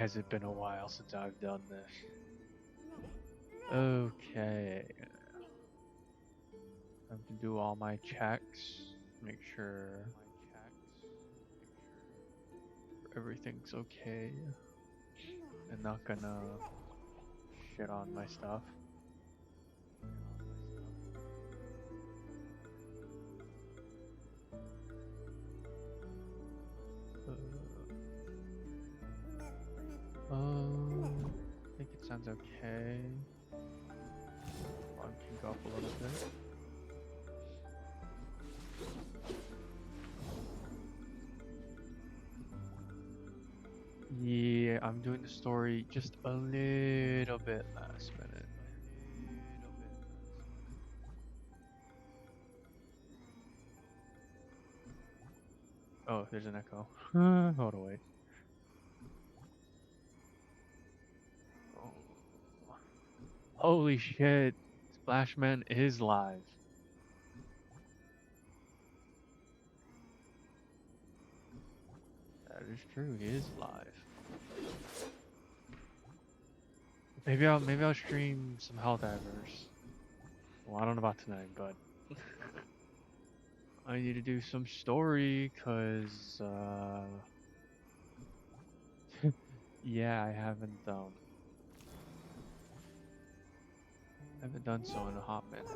has it been a while since I've done this? Okay. I have to do all my checks. Make sure everything's okay. And not gonna shit on my stuff. I think it sounds okay. Volume can go up a little bit. Yeah, I'm doing the story just a little bit last minute. Oh, there's an echo. Hold on, wait. Oh. Holy shit, Splashman is live. That is true, he is live. Maybe I'll stream some Helldivers. Well, I don't know about tonight, but I need to do some story, cause yeah, I haven't done so in a hot minute.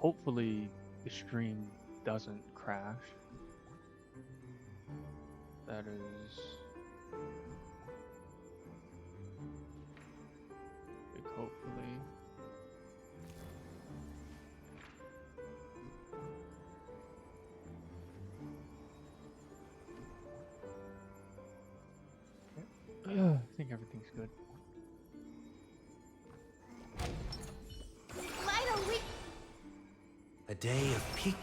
Hopefully the stream doesn't crash. That is big hopefully. I think everything's good. A day of peak.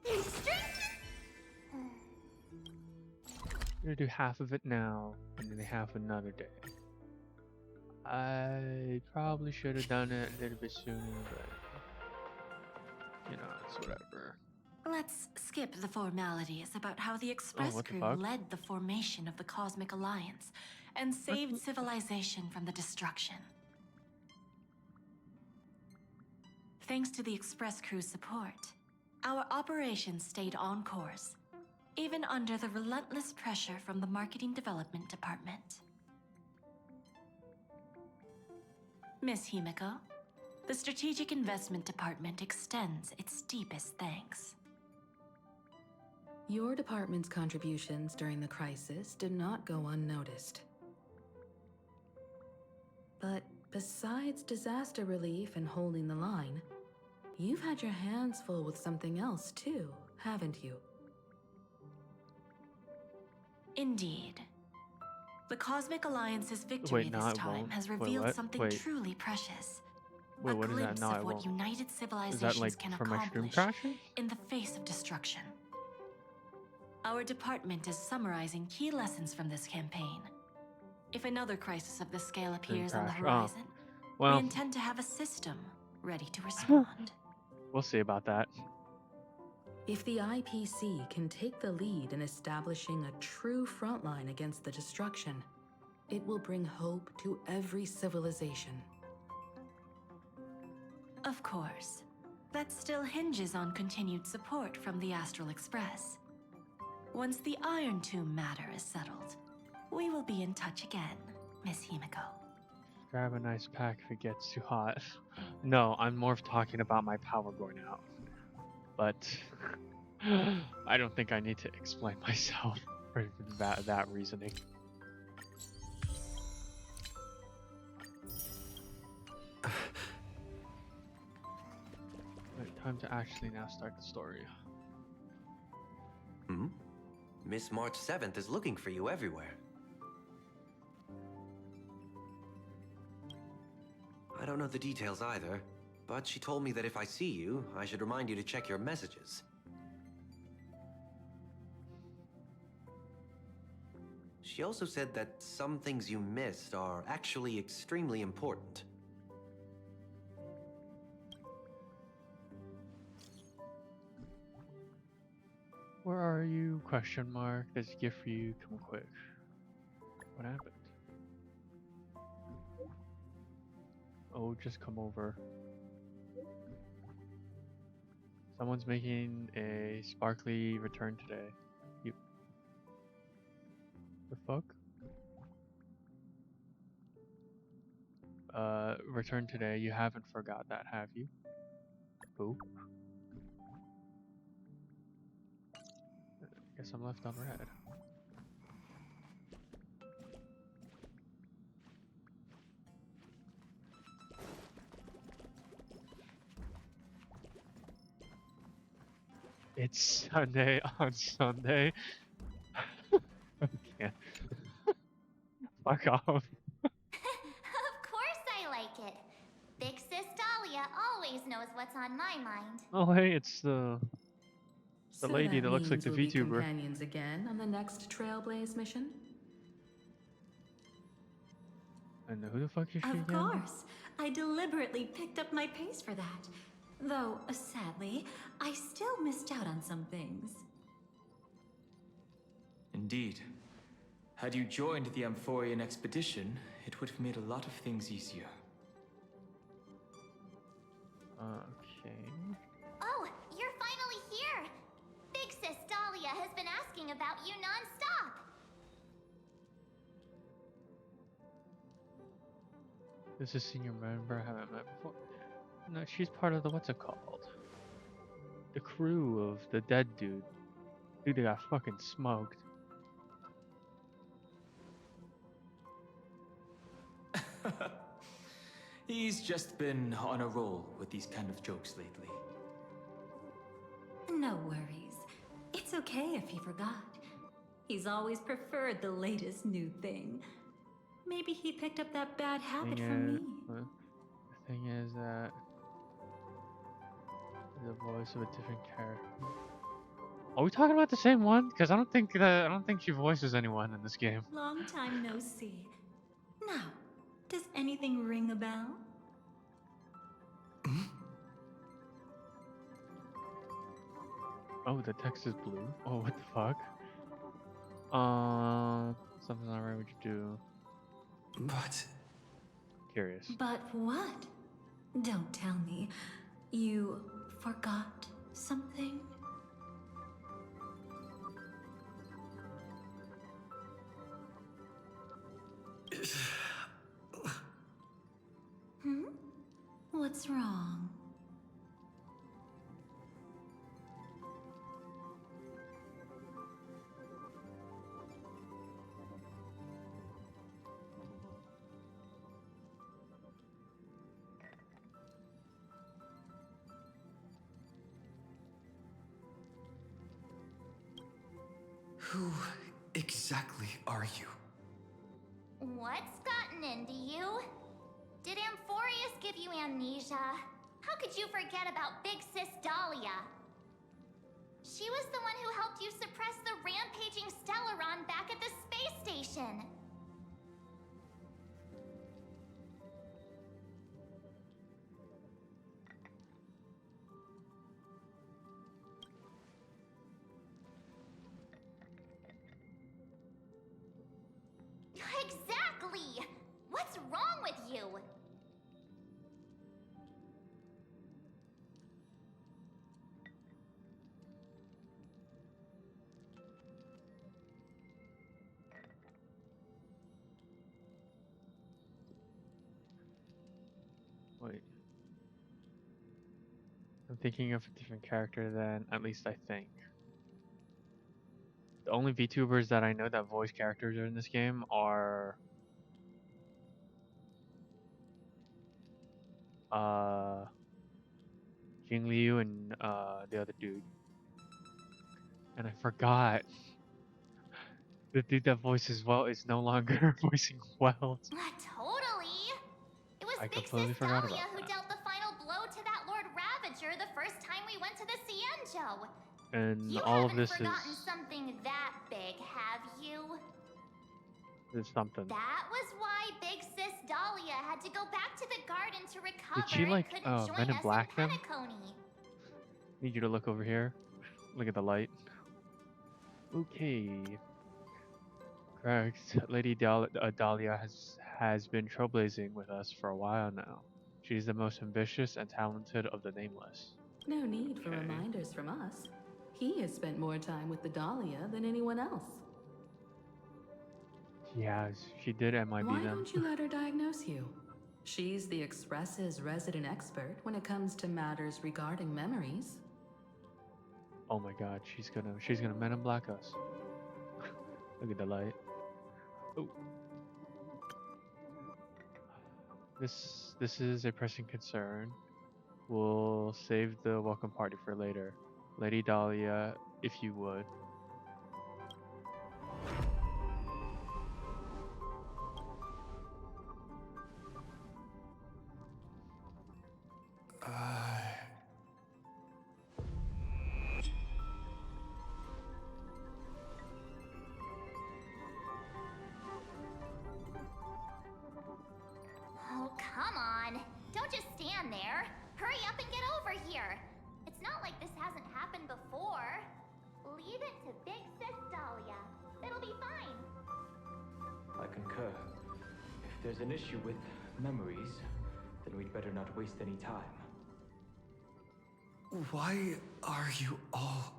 I'm gonna do half of it now, and then half another day. I probably should have done it a little bit sooner, but you know, it's whatever. Let's skip the formalities about how the Express what the crew fuck? led the formation of the Cosmic Alliance and saved civilization from the destruction. Thanks to the Express crew's support, our operations stayed on course, even under the relentless pressure from the Marketing Development Department. Miss Himiko, the Strategic Investment Department extends its deepest thanks. Your department's contributions during the crisis did not go unnoticed. But besides disaster relief and holding the line, you've had your hands full with something else too, haven't you? Indeed. The Cosmic Alliance's victory this time has revealed something truly precious. Wait, what is that? Glimpse No, I of what won't. united Is civilizations that like can for my stream accomplish crashing? in the face of destruction. Our department is summarizing key lessons from this campaign. If another crisis of this scale appears on the horizon, we intend to have a system ready to respond. We'll see about that. If the IPC can take the lead in establishing a true frontline against the destruction, it will bring hope to every civilization. Of course, that still hinges on continued support from the Astral Express. Once the Iron Tomb matter is settled, we will be in touch again, Miss Himiko. Grab a nice pack if it gets too hot. No, I'm more of talking about my power going out. But I don't think I need to explain myself for that reasoning. Right, time to actually now start the story. Hmm? Miss March 7th is looking for you everywhere. I don't know the details either, but she told me that if I see you, I should remind you to check your messages. She also said that some things you missed are actually extremely important. Where are you? Question mark. There's a gift for you. Come quick. What happened? Oh, just come over. Someone's making a sparkly return today. You. The fuck? Return today. You haven't forgot that, have you? Who? Guess I'm left on red. It's Sunday on Sunday. I can't. Fuck off. Of course I like it. Big Sis Dahlia always knows what's on my mind. Oh hey, it's the So lady that looks like means the we'll be VTuber. companions again on the next Trailblaze mission? And who the fuck is she Of again? course. I deliberately picked up my pace for that. Though, sadly, I still missed out on some things. Indeed. Had you joined the Amphorian expedition, it would have made a lot of things easier. Okay. Oh, you're finally here! Big Sis Dahlia has been asking about you non-stop! This is senior member I haven't met before. No, she's part of the what's it called? The crew of the dead dude. Dude, they got fucking smoked. He's just been on a roll with these kind of jokes lately. No worries. It's okay if he forgot. He's always preferred the latest new thing. Maybe he picked up that bad habit from me. The thing is that the voice of a different character. Are we talking about the same one? Because I don't think she voices anyone in this game. Long time no see. Now, does anything ring a bell? Oh, the text is blue. Oh, what the fuck? Something's not right. What you do? But... Curious. But what? Don't tell me. You forgot something? What's wrong? Who exactly are you? What's gotten into you? Did Amphorius give you amnesia? How could you forget about Big Sis Dahlia? She was the one who helped you suppress the rampaging Stellaron back at the space station. Exactly! What's wrong with you? Wait. I'm thinking of a different character than at least I think. The only VTubers that I know that voice characters are in this game are Jing Liu and the other dude. And I forgot The dude that voices well is no longer voicing well. Totally. It was I Big completely Sis forgot Dahlia about who that. dealt the final blow to that Lord Ravager the first time we went to the Cienjo. And You all of haven't this forgotten is something that big, have you? something. That was why Big Sis Dahlia had to go back to the garden to recover Did she and like couldn't join Men in us in Black them? Penacony. Need you to look over here. Look at the light. Okay. Correct. Lady Dahlia has been trailblazing with us for a while now. She's the most ambitious and talented of the nameless. No need for Okay. reminders from us. He has spent more time with the Dahlia than anyone else. She did MIB Why them. don't you let her diagnose you? She's the Express's resident expert when it comes to matters regarding memories. Oh my god, she's gonna Men in Black us. Look at the light. Oh. This is a pressing concern. We'll save the welcome party for later. Lady Dahlia, if you would. Oh, come on. Don't just stand there. Hurry up and get over here. It's not like this hasn't happened before. Leave it to Big Sis Dahlia. It'll be fine. I concur. If there's an issue with memories, then we'd better not waste any time. Why are you all...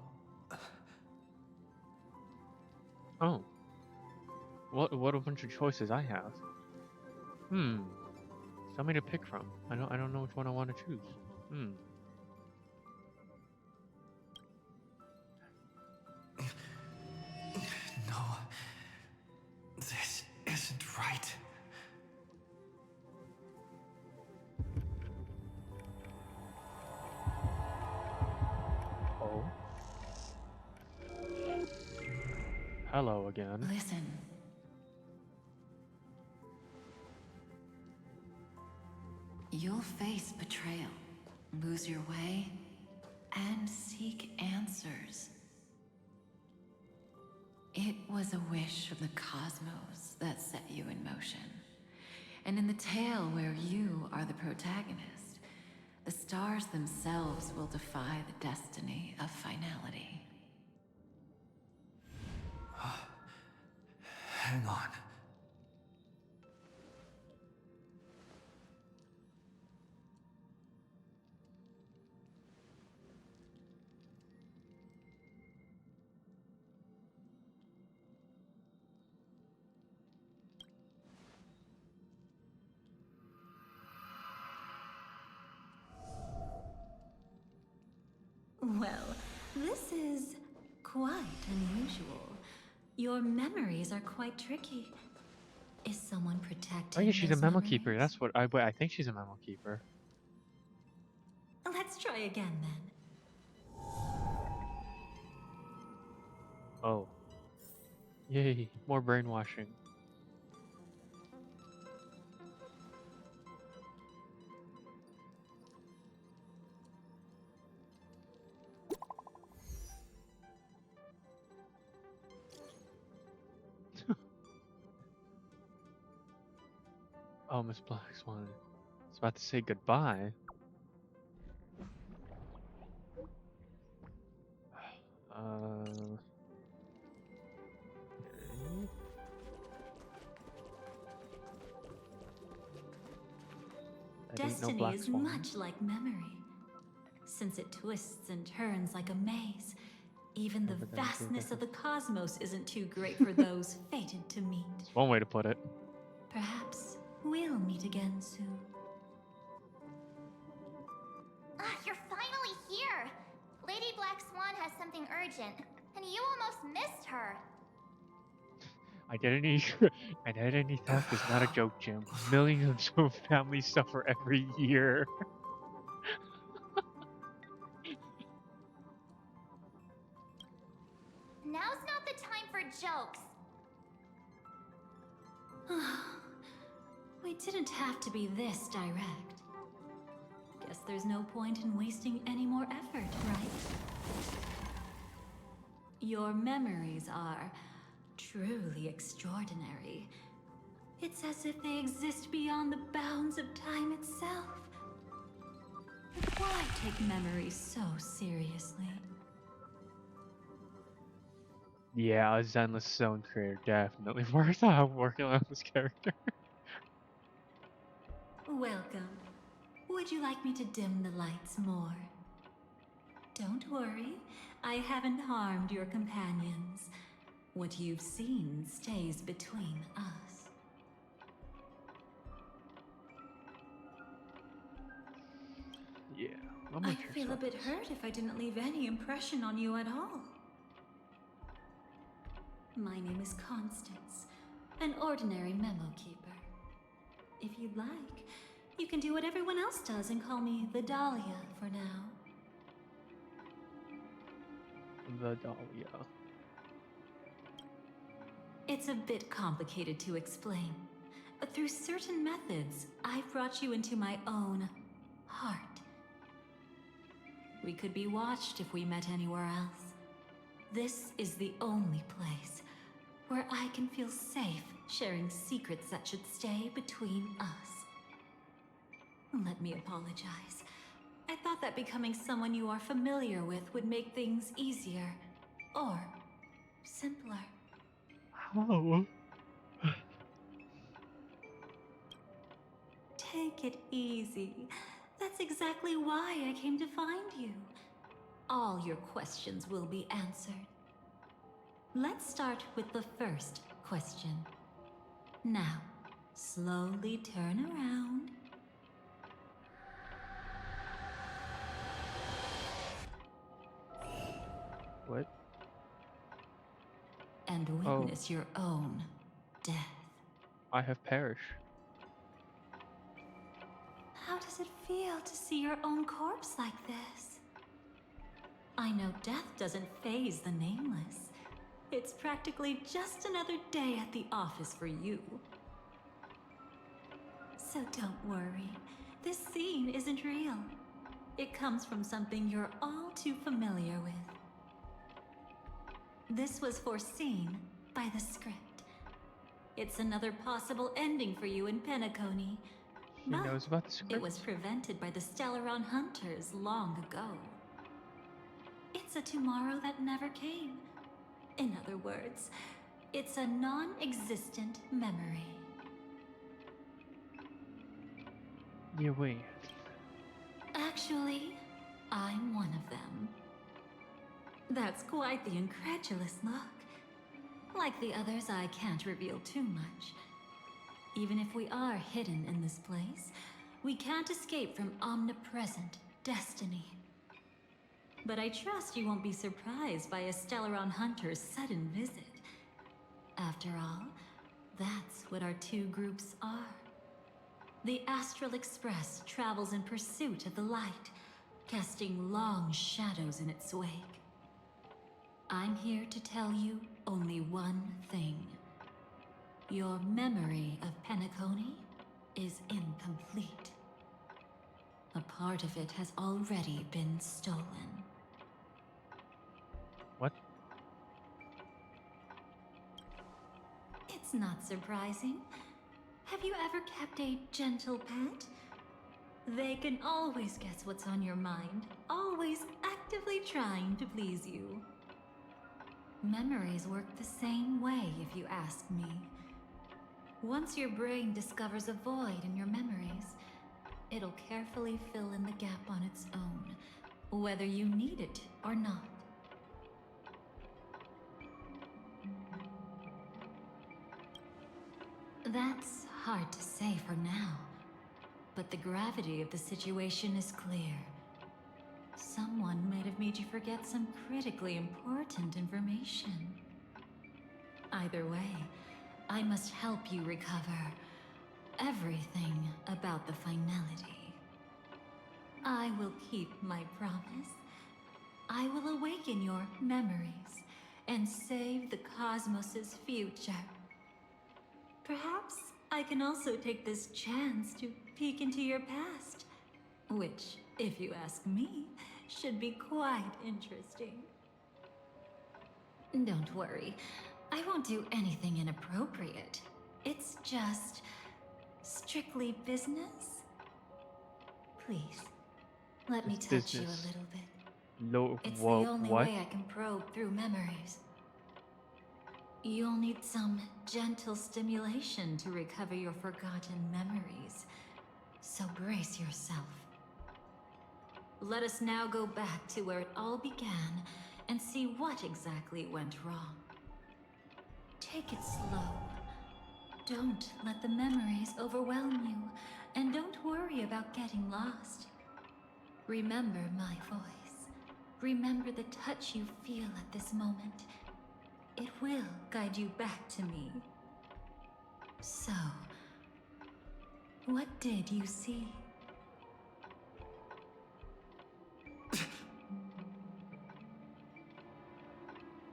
Oh. What a bunch of choices I have. Tell me to pick from. I don't know which one I want to choose. No. This isn't right. Oh. Hello again. Listen. You'll face betrayal, lose your way, and seek answers. It was a wish from the cosmos that set you in motion. And in the tale where you are the protagonist, the stars themselves will defy the destiny of finality. Hang on. Well, this is quite unusual. Your memories are quite tricky. Is someone protecting Oh yeah, she's a those memo memories? keeper. That's what I think she's a memo keeper. Let's try again then. Oh. Yay, more brainwashing. Oh, Miss Black Swan. I was about to say goodbye. Okay. That ain't no Destiny Black is Swan. much like memory. Since it twists and turns like a maze, even the vastness of the cosmos isn't too great for those fated to meet. That's one way to put it. Perhaps we'll meet again soon. You're finally here. Lady Black Swan has something urgent, and you almost missed her. Identity theft is not a joke, Jim. Millions of families suffer every year. Now's not the time for jokes. We didn't have to be this direct. Guess there's no point in wasting any more effort, right? Your memories are truly extraordinary. It's as if they exist beyond the bounds of time itself. But why take memories so seriously? Yeah, a Zenless Zone creator definitely worth working on this character. Welcome. Would you like me to dim the lights more? Don't worry, I haven't harmed your companions. What you've seen stays between us. Yeah, I'd feel a bit hurt if I didn't leave any impression on you at all. My name is Constance, an ordinary memo keeper. If you'd like, you can do what everyone else does and call me the Dahlia for now. The Dahlia. It's a bit complicated to explain, but through certain methods, I've brought you into my own heart. We could be watched if we met anywhere else. This is the only place where I can feel safe sharing secrets that should stay between us. Let me apologize. I thought that becoming someone you are familiar with would make things easier, or simpler. How? Take it easy. That's exactly why I came to find you. All your questions will be answered. Let's start with the first question. Now, slowly turn around. What? And witness your own death. I have perished. How does it feel to see your own corpse like this? I know death doesn't faze the nameless. It's practically just another day at the office for you. So don't worry. This scene isn't real. It comes from something you're all too familiar with. This was foreseen by the script. It's another possible ending for you in Penacony. He knows about the script? It was prevented by the Stellaron Hunters long ago. It's a tomorrow that never came. In other words, it's a non-existent memory. Yeah, wait. Actually, I'm one of them. That's quite the incredulous look. Like the others, I can't reveal too much. Even if we are hidden in this place, we can't escape from omnipresent destiny. But I trust you won't be surprised by a Stellaron Hunter's sudden visit. After all, that's what our two groups are. The Astral Express travels in pursuit of the light, casting long shadows in its wake. I'm here to tell you only one thing. Your memory of Penacony is incomplete. A part of it has already been stolen. What? It's not surprising. Have you ever kept a gentle pet? They can always guess what's on your mind, always actively trying to please you. Memories work the same way, if you ask me. Once your brain discovers a void in your memories, it'll carefully fill in the gap on its own, whether you need it or not. That's hard to say for now, but the gravity of the situation is clear. Someone might have made you forget some critically important information. Either way, I must help you recover everything about the finality. I will keep my promise. I will awaken your memories and save the cosmos's future. Perhaps I can also take this chance to peek into your past. Which, if you ask me, should be quite interesting. Don't worry, I won't do anything inappropriate. It's just strictly business. Please, let me It's touch you business. a little bit. No, It's the what? only What? way I can probe through memories. You'll need some gentle stimulation to recover your forgotten memories. So brace yourself. Let us now go back to where it all began and see what exactly went wrong. Take it slow. Don't let the memories overwhelm you, and don't worry about getting lost. Remember my voice. Remember the touch you feel at this moment. It will guide you back to me. So, what did you see?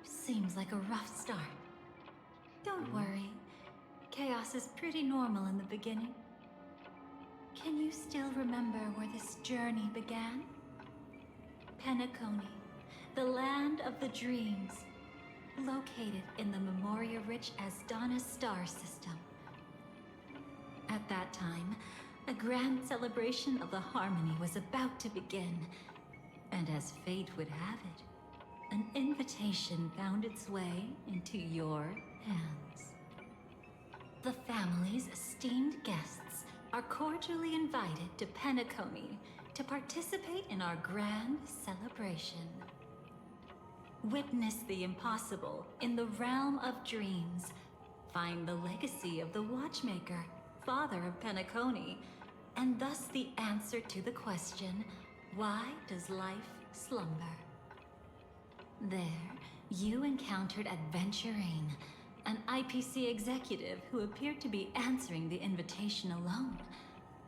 Seems like a rough start. Don't worry. Chaos is pretty normal in the beginning. Can you still remember where this journey began? Penacony, the land of the dreams, located in the Memoria-rich Asdana star system. At that time, a grand celebration of the harmony was about to begin, and as fate would have it, an invitation found its way into your hands. The family's esteemed guests are cordially invited to Penacony to participate in our grand celebration. Witness the impossible in the realm of dreams. Find the legacy of the Watchmaker, father of Penacony, and thus the answer to the question, why does life slumber? There, you encountered Adventurine, an IPC executive who appeared to be answering the invitation alone,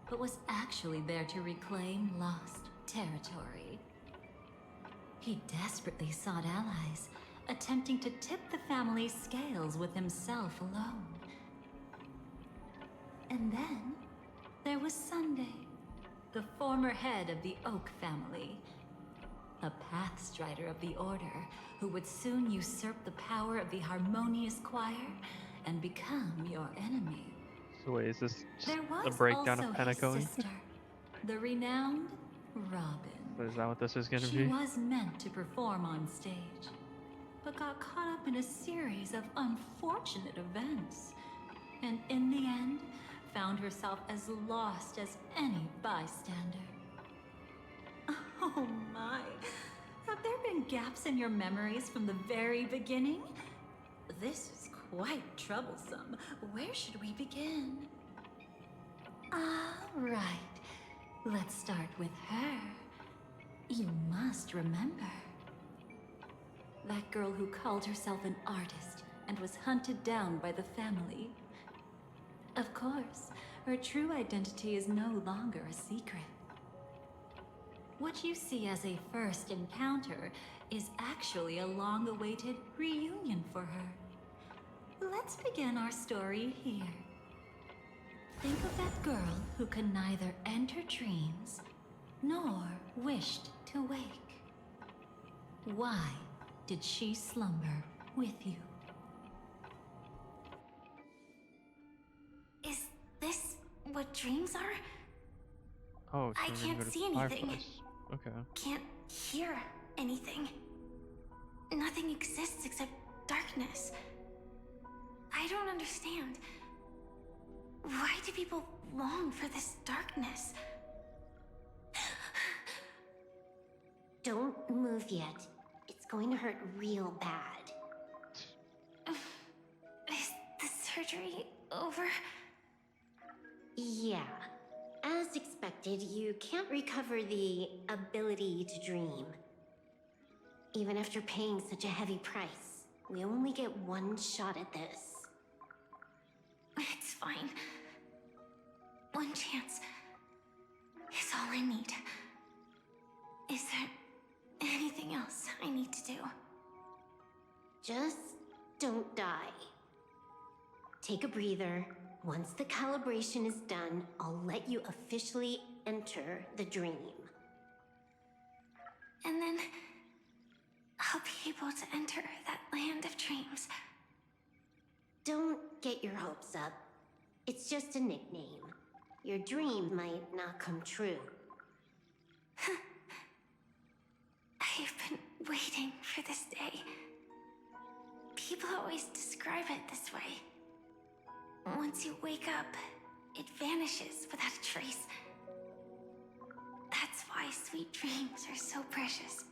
but was actually there to reclaim lost territory. He desperately sought allies, attempting to tip the family's scales with himself alone. And then, there was Sunday, the former head of the Oak family, a pathstrider of the Order who would soon usurp the power of the Harmonious Choir and become your enemy. So wait, is this just There a was breakdown also of his Penacony? sister, the renowned Robin. So is that what this is gonna She be? was meant to perform on stage, but got caught up in a series of unfortunate events, and in the end, found herself as lost as any bystander. Oh my! Have there been gaps in your memories from the very beginning? This is quite troublesome. Where should we begin? Right. Let's start with her. You must remember. That girl who called herself an artist and was hunted down by the family. Of course, her true identity is no longer a secret. What you see as a first encounter is actually a long-awaited reunion for her. Let's begin our story here. Think of that girl who could neither enter dreams nor wished to wake. Why did she slumber with you? Is this what dreams are? Oh, I so we're can't gonna go to see anything. Fireflies. Okay. Can't hear anything. Nothing exists except darkness. I don't understand. Why do people long for this darkness? Don't move yet. It's going to hurt real bad. Is the surgery over? Yeah. As expected, you can't recover the ability to dream. Even after paying such a heavy price, we only get one shot at this. It's fine. One chance is all I need. Is there anything else I need to do? Just don't die. take a breather. Once the calibration is done, I'll let you officially enter the dream. And then I'll be able to enter that land of dreams. Don't get your hopes up. It's just a nickname. Your dream might not come true. I've been waiting for this day. People always describe it this way. Once you wake up, it vanishes without a trace. That's why sweet dreams are so precious.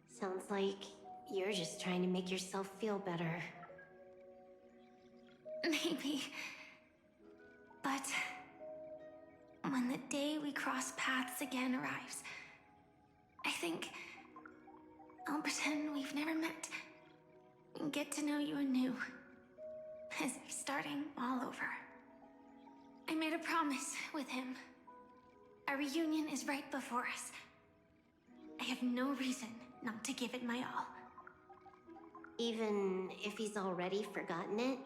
Sounds like you're just trying to make yourself feel better. Maybe. But when the day we cross paths again arrives, I think I'll pretend we've never met and get to know you anew, as if starting all over. I made a promise with him. Our reunion is right before us. I have no reason not to give it my all. Even if he's already forgotten it?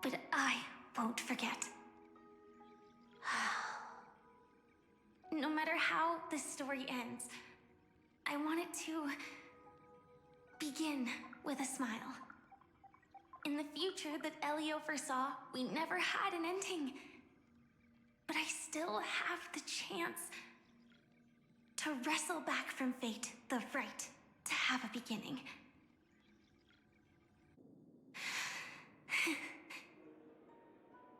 But I won't forget. No matter how this story ends, I want it to begin with a smile. In the future that Elio foresaw, we never had an ending. But I still have the chance to wrestle back from fate the right to have a beginning.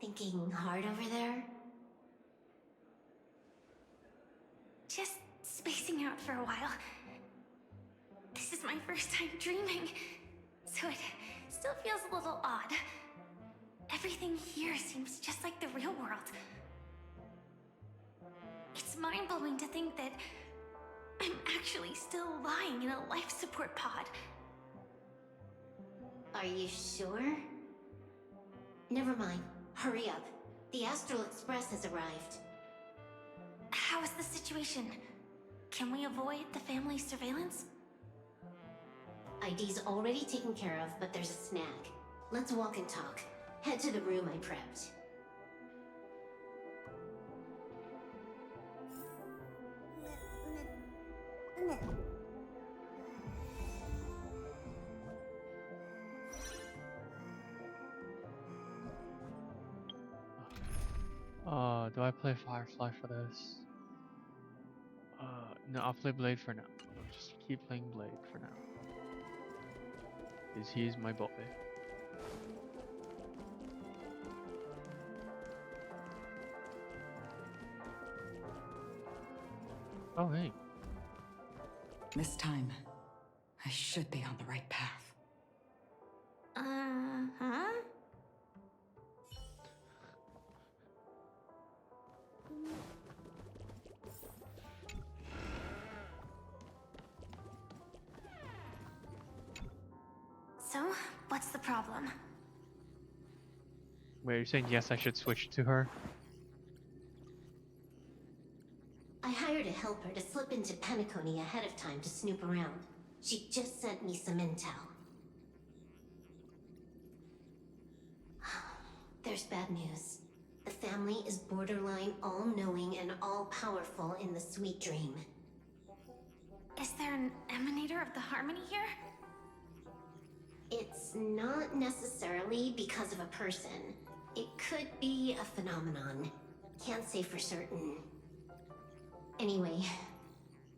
Thinking hard over there? Just spacing out for a while. This is my first time dreaming, so it still feels a little odd. Everything here seems just like the real world. It's mind-blowing to think that I'm actually still lying in a life support pod. Are you sure? Never mind. Hurry up. The Astral Express has arrived. How is the situation? Can we avoid the family's surveillance? ID's already taken care of, but there's a snag. Let's walk and talk. Head to the room I prepped. Do I play Firefly for this? No, I'll play Blade for now. I'll just keep playing Blade for now. Because he's my boy. Oh, hey. This time, I should be on the right path. Uh-huh. So, what's the problem? Wait, you're saying yes, I should switch to her? I hired a helper to slip into Penacony ahead of time to snoop around. She just sent me some intel. There's bad news. The family is borderline all-knowing and all-powerful in the Sweet Dream. Is there an emanator of the harmony here? It's not necessarily because of a person. It could be a phenomenon. Can't say for certain. Anyway,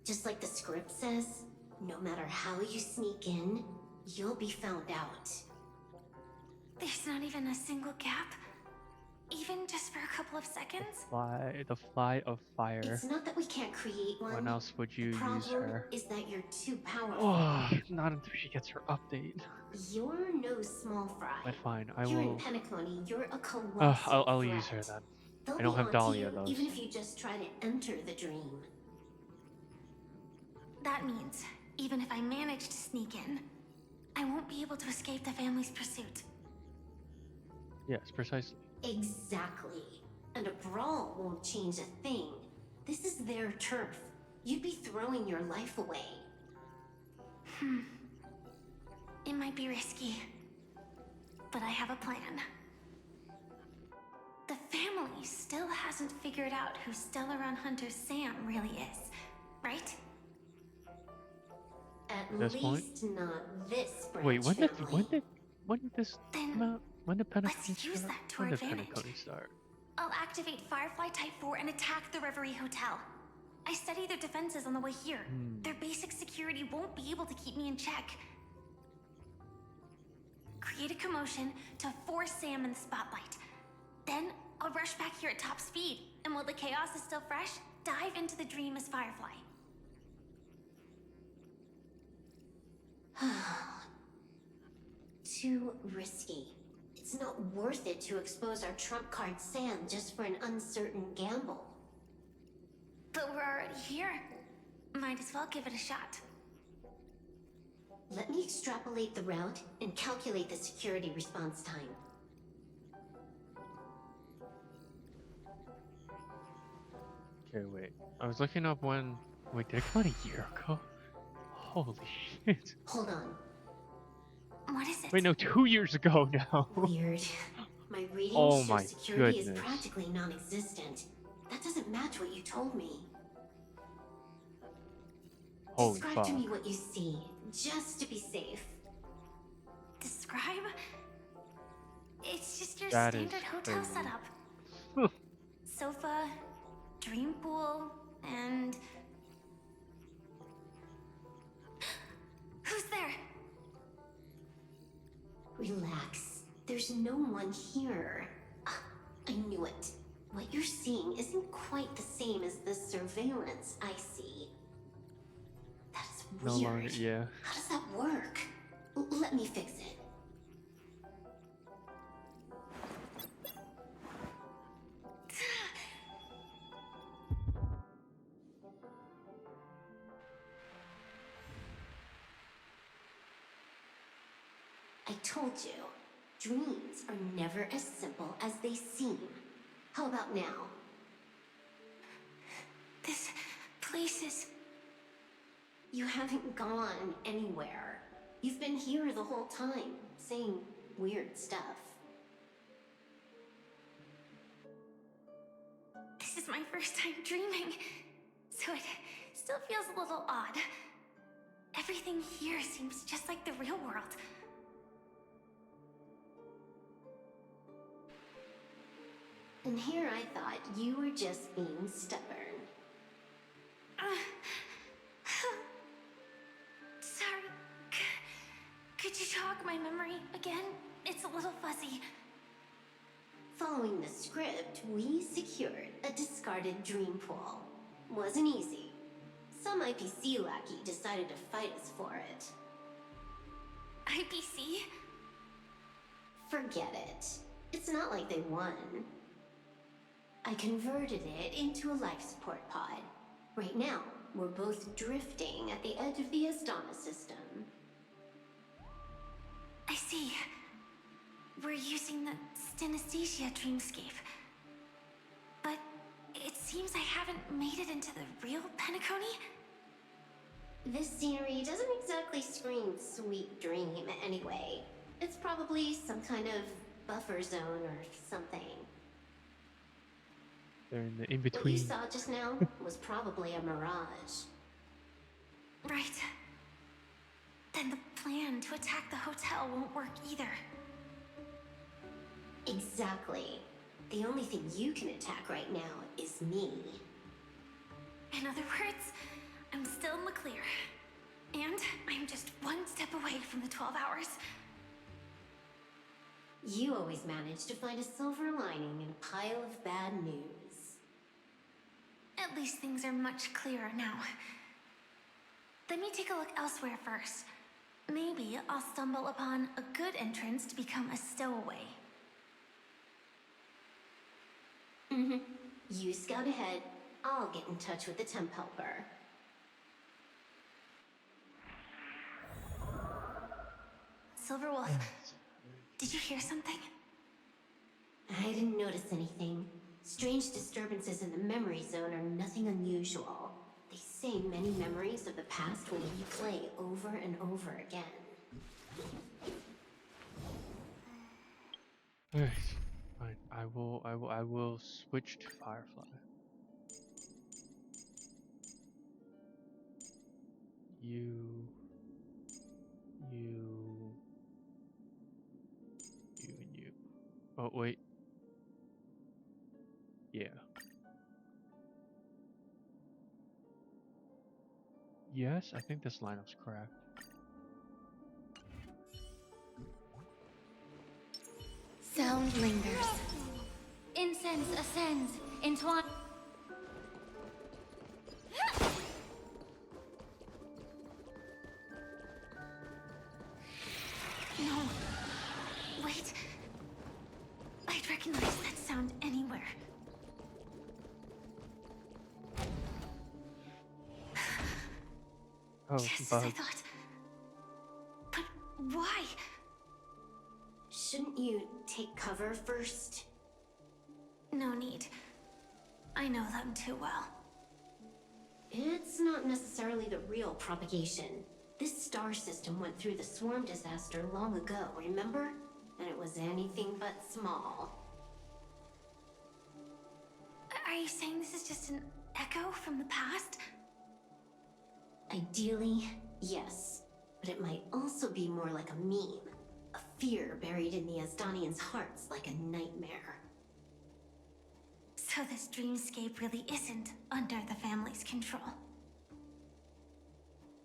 just like the script says, no matter how you sneak in, you'll be found out. There's not even a single gap? Even just for a couple of seconds? The fly of fire. It's not that we can't create one. When else would you The use problem her? is that you're too powerful. Oh, not until she gets her update. You're no small fry. But fine, I Here in will. Penacony, you're a colossal I'll threat. use her then. They'll I don't be have onto Dahlia you though. even if you just try to enter the dream. That means, even if I manage to sneak in, I won't be able to escape the family's pursuit. Yes, precisely. Exactly. And a brawl won't change a thing. This is their turf. You'd be throwing your life away. It might be risky. but I have a plan. The family still hasn't figured out who Stellaron Hunter Sam really is, right? At This point? least not this branch Wait, when did family. this Then come out? When did Penacony let's use start? that to When our did advantage. Penacony start? I'll activate Firefly Type 4 and attack the Reverie Hotel. I studied their defenses on the way here. Their basic security won't be able to keep me in check. Create a commotion to force Sam in the spotlight. Then I'll rush back here at top speed, and while the chaos is still fresh, dive into the dream as Firefly. Too risky. It's not worth it to expose our trump card Sam just for an uncertain gamble. But we're already here. Might as well give it a shot. Let me extrapolate the route and calculate the security response time. Okay, wait. I was looking up when. Wait, did it come out a year ago? Holy shit. Hold on. What is it? Wait, no, 2 years ago now. Weird. My readings Oh show my security goodness. is practically non-existent. That doesn't match what you told me. Holy Describe fuck. to me what you see, just to be safe. Describe? It's just your That is standard hotel crazy. setup. Sofa, dream pool, and... Who's there? Relax. There's no one here. Ah, I knew it. What you're seeing isn't quite the same as the surveillance I see. That's No weird. longer, yeah. How does that work? Let me fix it. I told you, dreams are never as simple as they seem. How about now? This place is... You haven't gone anywhere. You've been here the whole time, saying weird stuff. This is my first time dreaming, so it still feels a little odd. Everything here seems just like the real world. And here I thought you were just being stubborn. Sorry. Could you jog my memory again? It's a little fuzzy. Following the script, we secured a discarded dream pool. Wasn't easy. Some IPC lackey decided to fight us for it. IPC? Forget it. It's not like they won. I converted it into a life support pod. Right now, we're both drifting at the edge of the Astana system. I see. We're using the Synesthesia dreamscape. But it seems I haven't made it into the real Penacony? This scenery doesn't exactly scream sweet dream anyway. It's probably some kind of buffer zone or something. They're in the What you in-between. saw just now was probably a mirage. Right. Then the plan to attack the hotel won't work either. Exactly. The only thing you can attack right now is me. In other words, I'm still in the clear. And I'm just one step away from the 12 hours. You always manage to find a silver lining in a pile of bad news. At least things are much clearer now. Let me take a look elsewhere first. Maybe I'll stumble upon a good entrance to become a stowaway. Mm-hmm. You scout ahead. I'll get in touch with the temp helper. Silverwolf, did you hear something? I didn't notice anything. Strange disturbances in the memory zone are nothing unusual. They say many memories of the past will replay over and over again. Alright, fine. I will switch to Firefly. You, you, and you. Oh wait. Yeah. Yes, I think this lineup's correct. Sound lingers. Incense ascends, entwined. No. Wait. I'd recognize that sound anywhere. Oh, Just as I bugs. thought. But why? Shouldn't you take cover first? No need. I know them too well. It's not necessarily the real propagation. This star system went through the swarm disaster long ago, remember? And it was anything but small. Are you saying this is just an echo from the past? Ideally, yes. But it might also be more like a meme. A fear buried in the Asdanians' hearts like a nightmare. So this dreamscape really isn't under the family's control.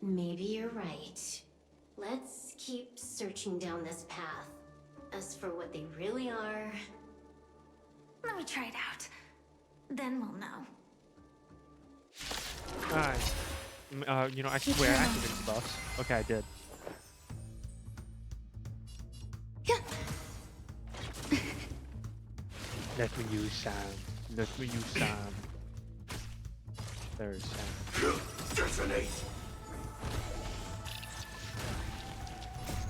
Maybe you're right. Let's keep searching down this path. As for what they really are... Let me try it out. Then we'll know. Alright. You know, I swear I activated the buffs. Okay, I did. Let me use Sam. Let me use Sam. There's Sam. Detonate!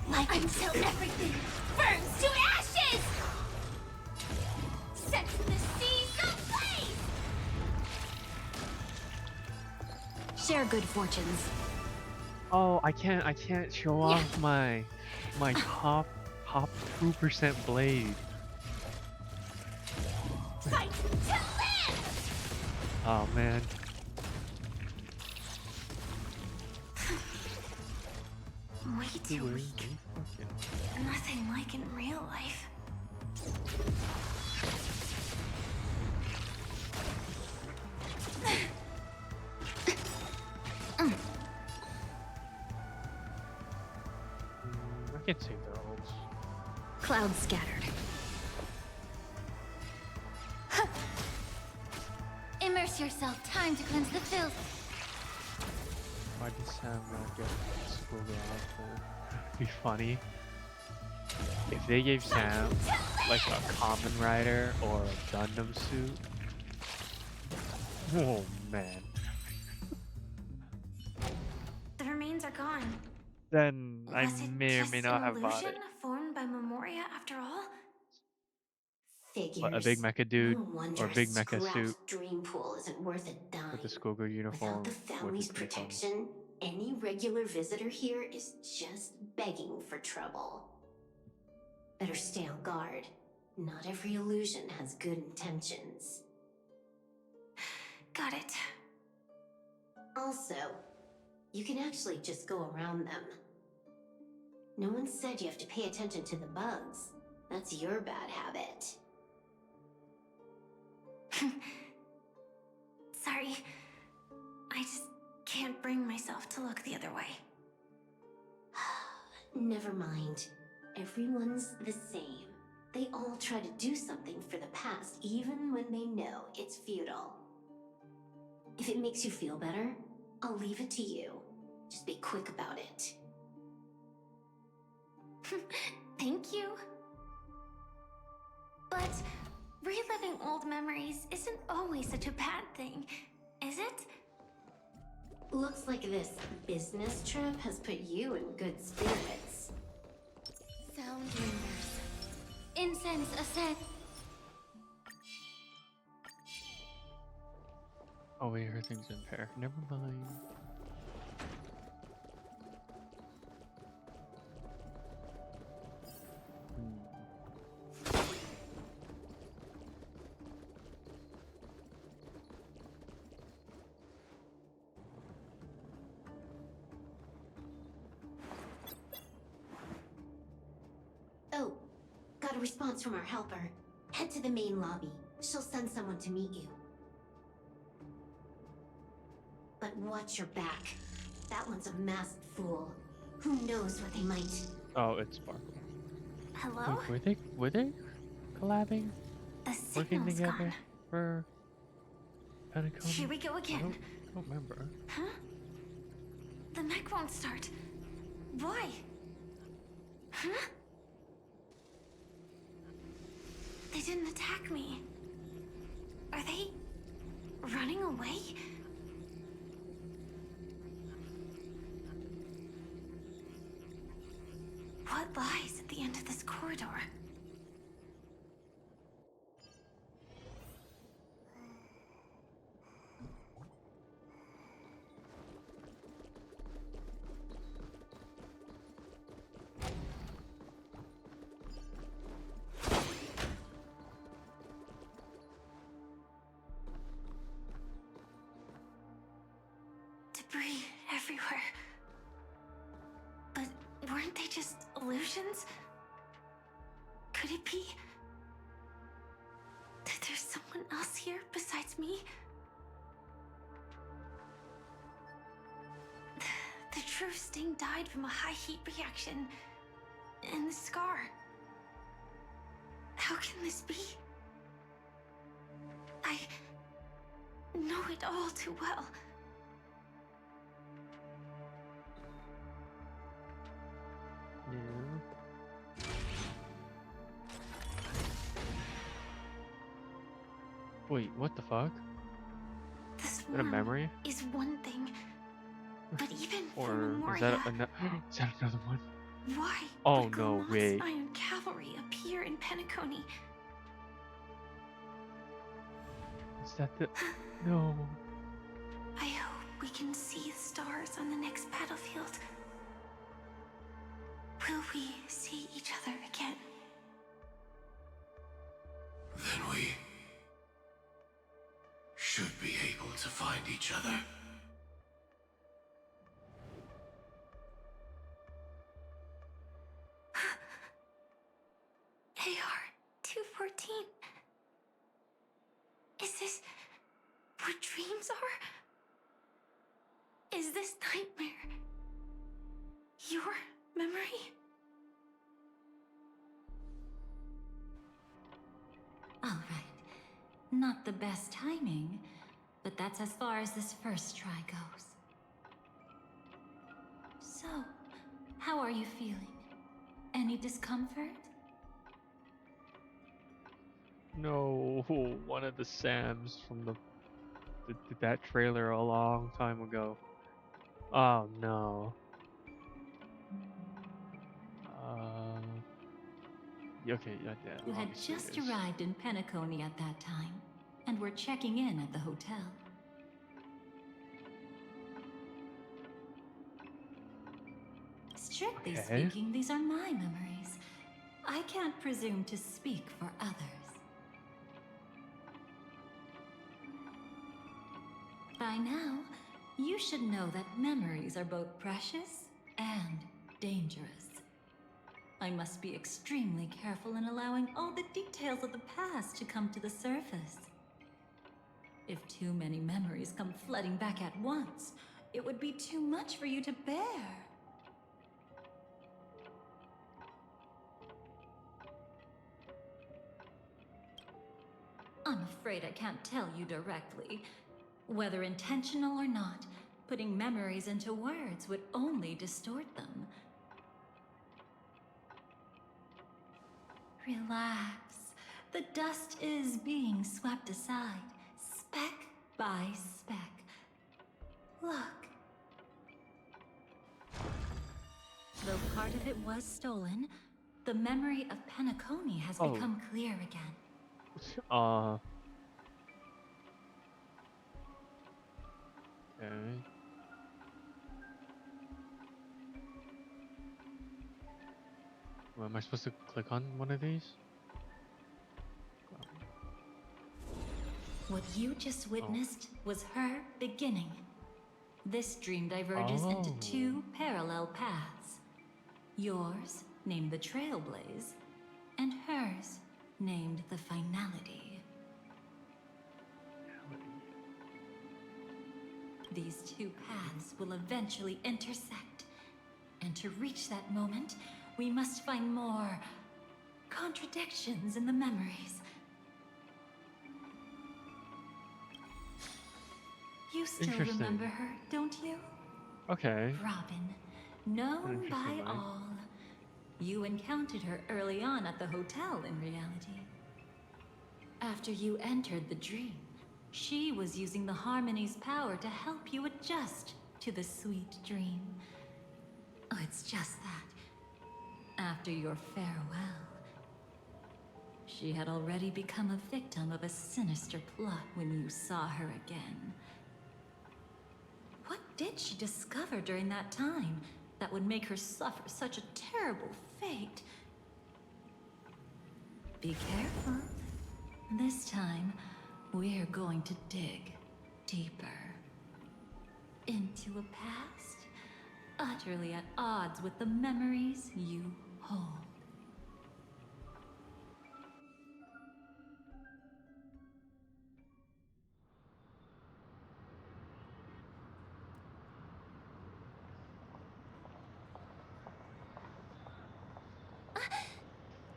Like until everything burns to ashes! Set the seas ablaze! Share good fortunes. Oh, I can't show off my top 2% blade. Fight to live! Oh man. Way too weak. Nothing like in real life. I can't save their ults. Clouds scattered. Immerse yourself. Time to cleanse the filth. Why did Sam not get school outfit? Be funny if they gave Sam like a common rider or a Gundam suit. Oh man. The remains are gone. Then I Was it may or just may not an have bought illusion it. formed by Memoria after all? Figures. What, a big mecha dude No wonder or a big mecha Scrapp's suit dream pool isn't worth a dime. with the schoolgirl uniform Without the would family's be pretty funny. protection, any regular visitor here is just begging for trouble. Better stay on guard. Not every illusion has good intentions. Got it. Also, you can actually just go around them. No one said you have to pay attention to the bugs. That's your bad habit. Sorry. I just can't bring myself to look the other way. Never mind. Everyone's the same. They all try to do something for the past, even when they know it's futile. If it makes you feel better, I'll leave it to you. Just be quick about it. Thank you. But reliving old memories isn't always such a bad thing, is it? Looks like this business trip has put you in good spirits. Sound lingers. Incense ascend. Oh wait, her thing's in pair. Never mind. Oh, got a response from our helper. Head to the main lobby. She'll send someone to meet you. But watch your back. That one's a masked fool. Who knows what they might... Oh, it's Sparkle. Hello? Wait, were they collabing? The Working signal's together gone. for Penacony? Here we go I again. don't remember. Huh? The mech won't start. Why? Huh? They didn't attack me. Are they running away? What lies at the end of this corridor? Debris everywhere. But weren't they just illusions? Could it be that there's someone else here besides me? The true Sting died from a high heat reaction, and the scar. How can this be? I know it all too well. Yeah. Wait, what the fuck? This Is that a memory? is one thing, but even for Or Memoria, is that is that another one? why Oh would no, Glamot's wait. Iron Cavalry appear in Penacony? Is that the... No. I hope we can see the stars on the next battlefield. Will we see each other again? Then we should be able to find each other. AR-214. Is this what dreams are? Is this nightmare your memory? All right. Not the best timing, but that's as far as this first try goes. So, how are you feeling? Any discomfort? No, one of the Sams from that trailer a long time ago. Oh no. Okay, yeah. You had Obviously just it is. arrived in Penacony at that time, and were checking in at the hotel. Strictly Okay. speaking, these are my memories. I can't presume to speak for others. By now, you should know that memories are both precious and dangerous. I must be extremely careful in allowing all the details of the past to come to the surface. If too many memories come flooding back at once, it would be too much for you to bear. I'm afraid I can't tell you directly. Whether intentional or not, putting memories into words would only distort them. Relax. The dust is being swept aside, speck by speck. Look. Though part of it was stolen, the memory of Penacony has become clear again. Okay. Well, am I supposed to click on one of these? What you just witnessed was her beginning. This dream diverges into two parallel paths. Yours, named the Trailblaze, and hers, named the Finality. These two paths will eventually intersect. And to reach that moment, we must find more contradictions in the memories. You still remember her, don't you? Okay. Robin, known by way. all. You encountered her early on at the hotel in reality. After you entered the dream, she was using the Harmony's power to help you adjust to the sweet dream. Oh, it's just that. After your farewell, she had already become a victim of a sinister plot when you saw her again. What did she discover during that time that would make her suffer such a terrible fate? Be careful. This time, we're going to dig deeper into a past utterly at odds with the memories you hold.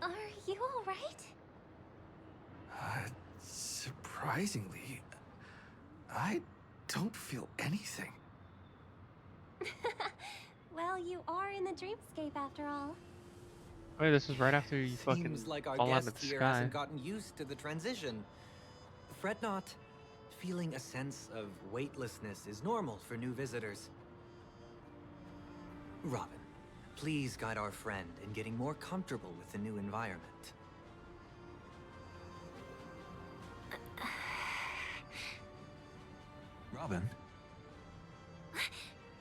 Are you all right? Surprisingly, I don't feel anything. Well, you are in the dreamscape after all. Wait, this is right after you fucking Seems like our fall out of guest the here sky. hasn't gotten used to the transition. Fret not. Feeling a sense of weightlessness is normal for new visitors. Robin, please guide our friend in getting more comfortable with the new environment. Robin?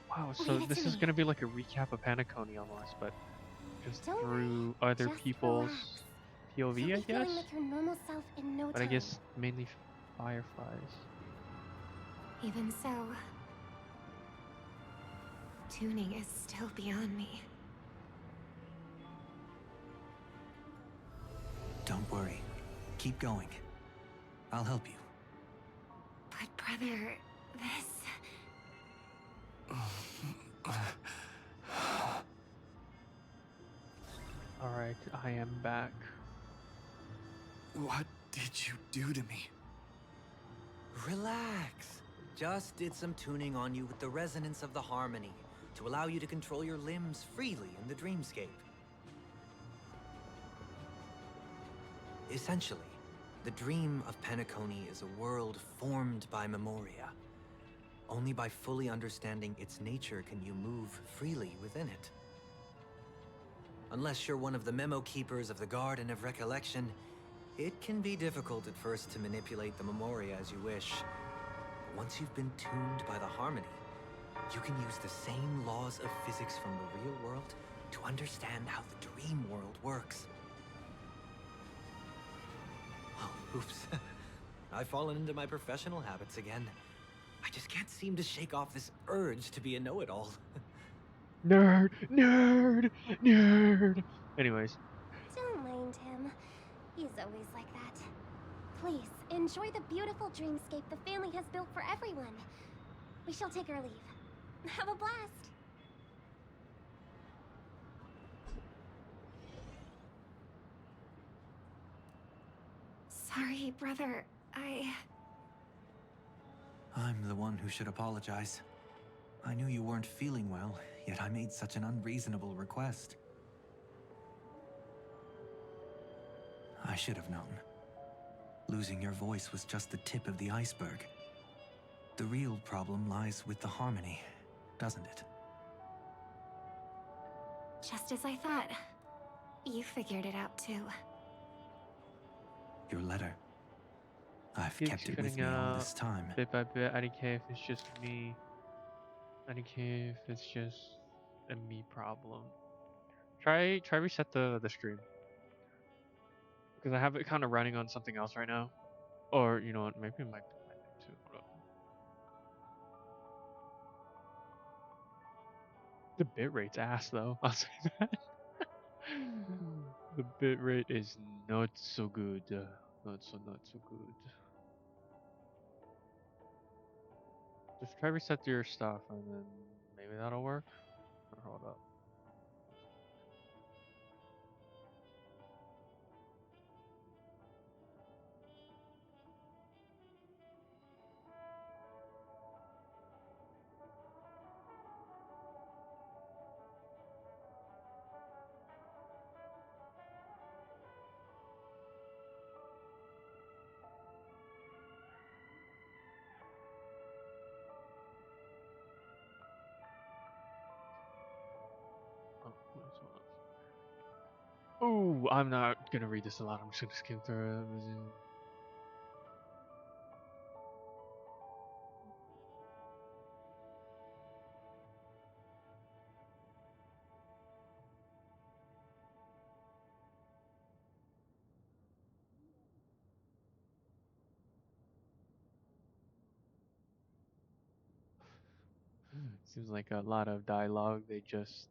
Wow, so this is gonna be like a recap of Panaconi almost, but just Don't through other just people's relax. POV, You'll I be feeling guess. like your normal self in no But I time. guess mainly fireflies. Even so, tuning is still beyond me. Don't worry. Keep going. I'll help you. But brother, this... Alright, I am back. What did you do to me? Relax. Just did some tuning on you with the resonance of the harmony to allow you to control your limbs freely in the dreamscape. Essentially, the dream of Penacony is a world formed by Memoria. Only by fully understanding its nature can you move freely within it. Unless you're one of the memo keepers of the Garden of Recollection, it can be difficult at first to manipulate the Memoria as you wish. Once you've been tuned by the harmony, you can use the same laws of physics from the real world to understand how the dream world works. Oh, oops. I've fallen into my professional habits again. I just can't seem to shake off this urge to be a know-it-all. Nerd! Nerd! Nerd! Anyways. Don't mind him. He's always like that. Please, enjoy the beautiful dreamscape the family has built for everyone. We shall take our leave. Have a blast! Sorry, brother. I'm the one who should apologize. I knew you weren't feeling well, yet I made such an unreasonable request. I should have known. Losing your voice was just the tip of the iceberg. The real problem lies with the harmony, doesn't it? Just as I thought. You figured it out too. Your letter. I've Keeps kept it with cutting me all out this time. bit by bit. I don't care if it's just me. I don't care if it's just a me problem. Try reset the stream. Because I have it kind of running on something else right now. Or, you know what, maybe it might be my thing too. Hold up. The bitrate's ass though, I'll say that. The bitrate is not so good. Not so good. Just try reset your stuff and then maybe that'll work. Or hold up. Oh, I'm not gonna read this a lot. I'm just gonna skim through it. Seems like a lot of dialogue they just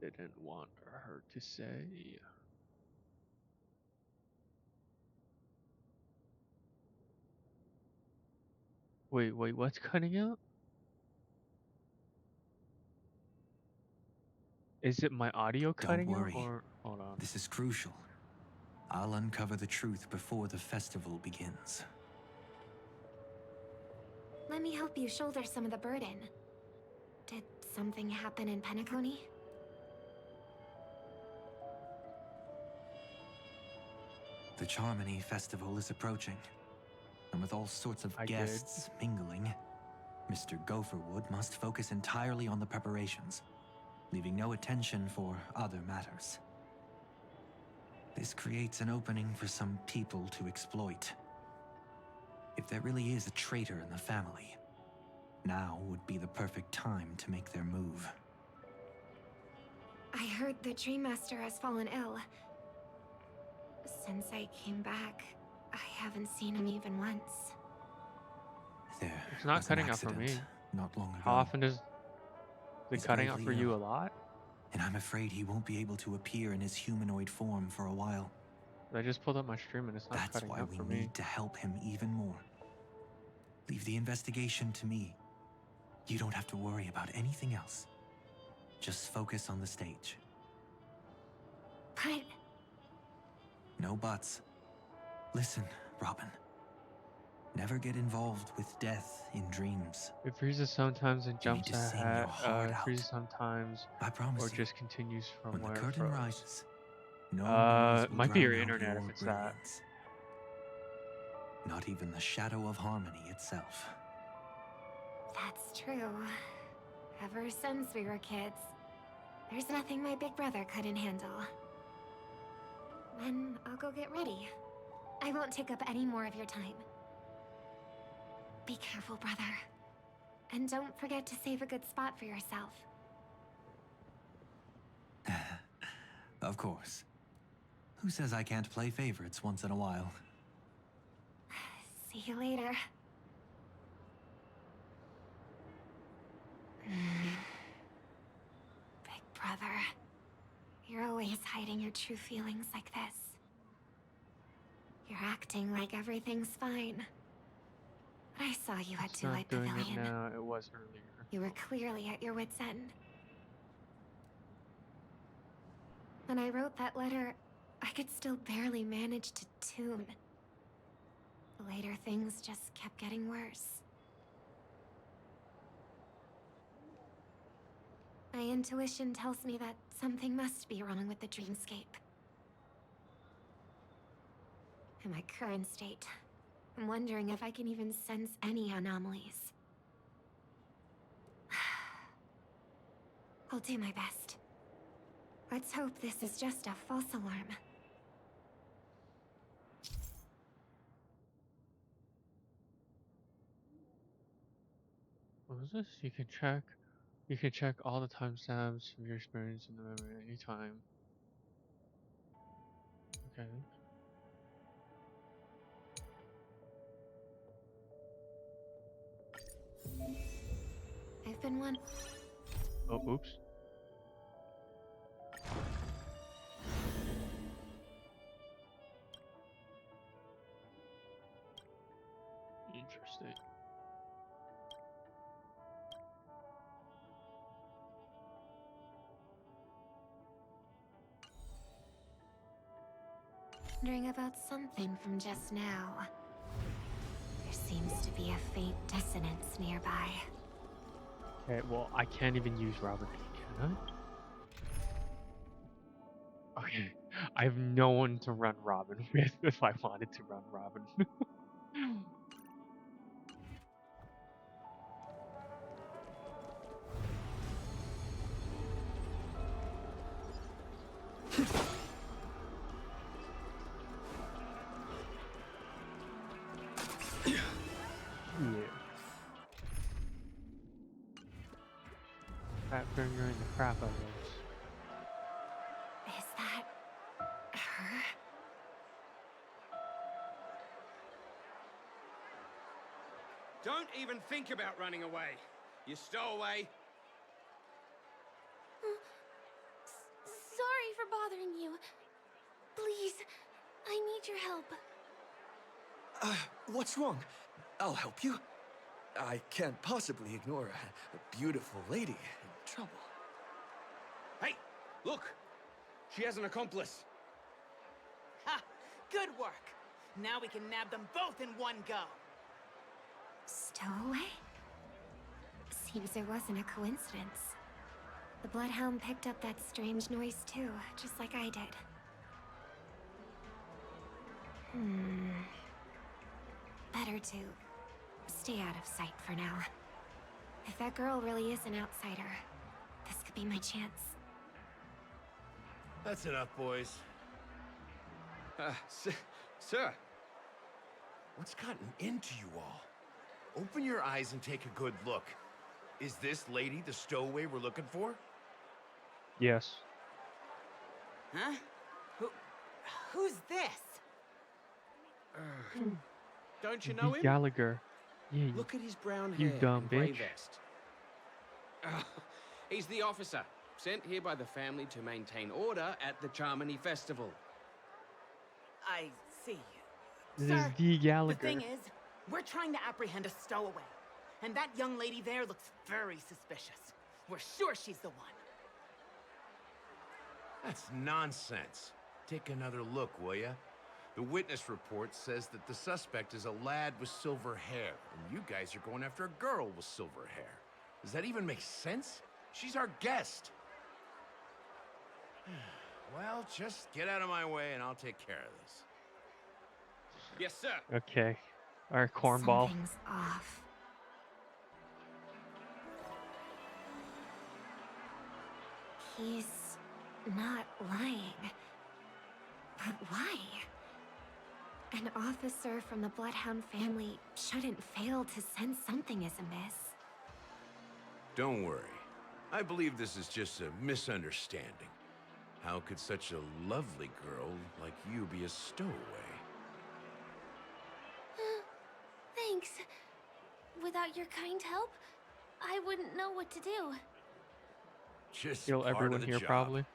didn't want her to say. Wait, what's cutting out? Is it my audio cutting Don't worry. out or hold on? This is crucial. I'll uncover the truth before the festival begins. Let me help you shoulder some of the burden. Did something happen in Penacony? The Charmony Festival is approaching, and with all sorts of guests mingling, Mr. Gopherwood must focus entirely on the preparations, leaving no attention for other matters. This creates an opening for some people to exploit. If there really is a traitor in the family, now would be the perfect time to make their move. I heard the Dream Master has fallen ill. Since I came back, I haven't seen him even once. It's not cutting out for me. Not long ago. How often is it cutting out for you a lot? And I'm afraid he won't be able to appear in his humanoid form for a while. I just pulled up my stream and it's not cutting out for me. That's why we need to help him even more. Leave the investigation to me. You don't have to worry about anything else. Just focus on the stage. But... No buts. Listen, Robin. Never get involved with death in dreams. It freezes sometimes and jumps ahead. Freezes sometimes, or just continues from when where the it curtain froze. rises. No Might be your internet if it's that. Not even the shadow of harmony itself. That's true. Ever since we were kids, there's nothing my big brother couldn't handle. Then I'll go get ready. I won't take up any more of your time. Be careful, brother. And don't forget to save a good spot for yourself. Of course. Who says I can't play favorites once in a while? See you later. Big brother, you're always hiding your true feelings like this. You're acting like everything's fine. But I saw you at Delight Pavilion. No, it was earlier. You were clearly at your wit's end. When I wrote that letter, I could still barely manage to tune. Later, things just kept getting worse. My intuition tells me that something must be wrong with the dreamscape. In my current state, I'm wondering if I can even sense any anomalies. I'll do my best. Let's hope this is just a false alarm. What was this? You can check all the timestamps of your experience in the memory at any time. Okay. I've been one. Oh, oops. estate. Wondering about something from just now. There seems to be a faint dissonance nearby. Okay, well, I can't even use Robin, can I? Okay, I have no one to run Robin with if I wanted to run Robin. Yeah. Fat fingering the crap out of this. Is that her? Don't even think about running away. You stowaway. Sorry for bothering you. Please, I need your help. What's wrong? I'll help you. I can't possibly ignore a beautiful lady in trouble. Hey, look! She has an accomplice. Ha! Good work. Now we can nab them both in one go. Stowaway? Seems there wasn't a coincidence. The Bloodhound picked up that strange noise too, just like I did. Better to stay out of sight for now. If that girl really is an outsider, this could be my chance. That's enough, boys. Sir. What's gotten into you all? Open your eyes and take a good look. Is this lady the stowaway we're looking for? Yes. Huh? Who's this? Don't you know him? Gallagher. Yeah, Look at his brown you hair dumb and grey bitch. vest. He's the officer, sent here by the family to maintain order at the Charmony Festival. I see. This Sir, is the Gallagher. the thing is, we're trying to apprehend a stowaway. And that young lady there looks very suspicious. We're sure she's the one. That's nonsense. Take another look, will ya? The witness report says that the suspect is a lad with silver hair, and you guys are going after a girl with silver hair. Does that even make sense? She's our guest. Well, just get out of my way and I'll take care of this. Yes, sir. Okay. Alright, cornball. Something's off. He's not lying. But why? An officer from the Bloodhound family shouldn't fail to sense something is amiss. Don't worry. I believe this is just a misunderstanding. How could such a lovely girl like you be a stowaway? Thanks. Without your kind help, I wouldn't know what to do. Just Kill part everyone of the here, job. probably.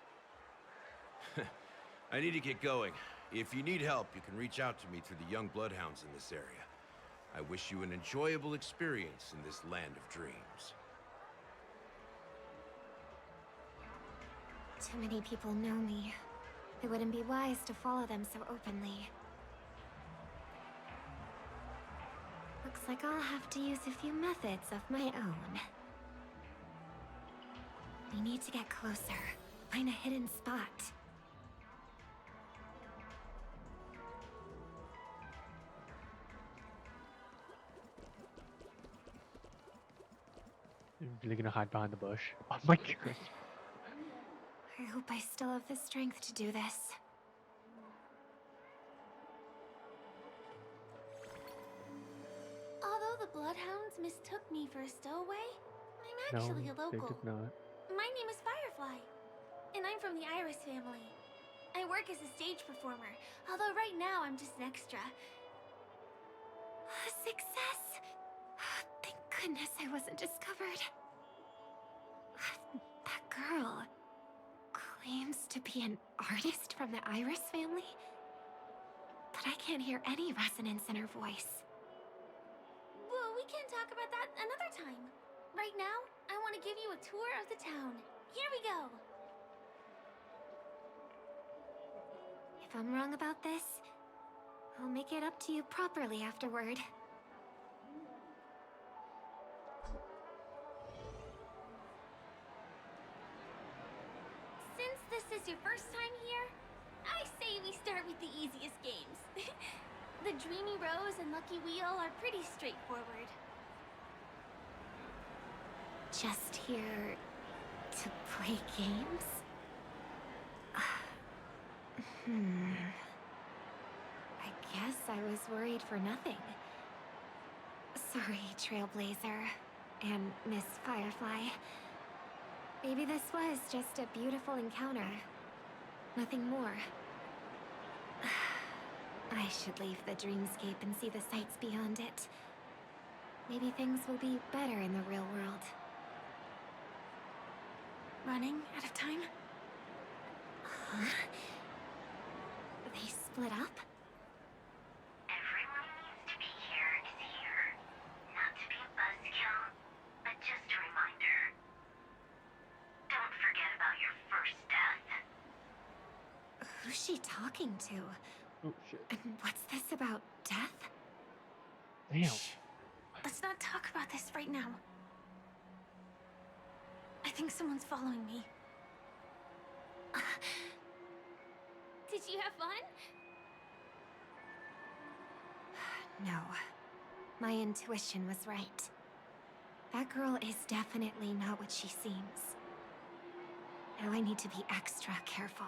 I need to get going. If you need help, you can reach out to me through the young bloodhounds in this area. I wish you an enjoyable experience in this land of dreams. Too many people know me. It wouldn't be wise to follow them so openly. Looks like I'll have to use a few methods of my own. We need to get closer. Find a hidden spot. You're really gonna hide behind the bush. Oh my god. I hope I still have the strength to do this. Although the Bloodhounds mistook me for a stowaway, I'm actually a No, they local. did not. My name is Firefly, and I'm from the Iris family. I work as a stage performer, although right now I'm just an extra. Success! Thank goodness I wasn't discovered. That girl claims to be an artist from the Iris family, but I can't hear any resonance in her voice. Right now, I want to give you a tour of the town. Here we go. If I'm wrong about this, I'll make it up to you properly afterward. Since this is your first time here, I say we start with the easiest games. The Dreamy Rose and Lucky Wheel are pretty straightforward. Just here to play games? I guess I was worried for nothing. Sorry, Trailblazer and Miss Firefly. Maybe this was just a beautiful encounter. Nothing more. I should leave the dreamscape and see the sights beyond it. Maybe things will be better in the real world. Running out of time? Huh? They split up? Everyone needs to be here is here. Not to be a buzzkill, but just a reminder. Don't forget about your first death. Who's she talking to? Oh, shit. And what's this about death? Damn. Let's not talk about this right now. I think someone's following me. Did you have fun? No. My intuition was right. That girl is definitely not what she seems. Now I need to be extra careful.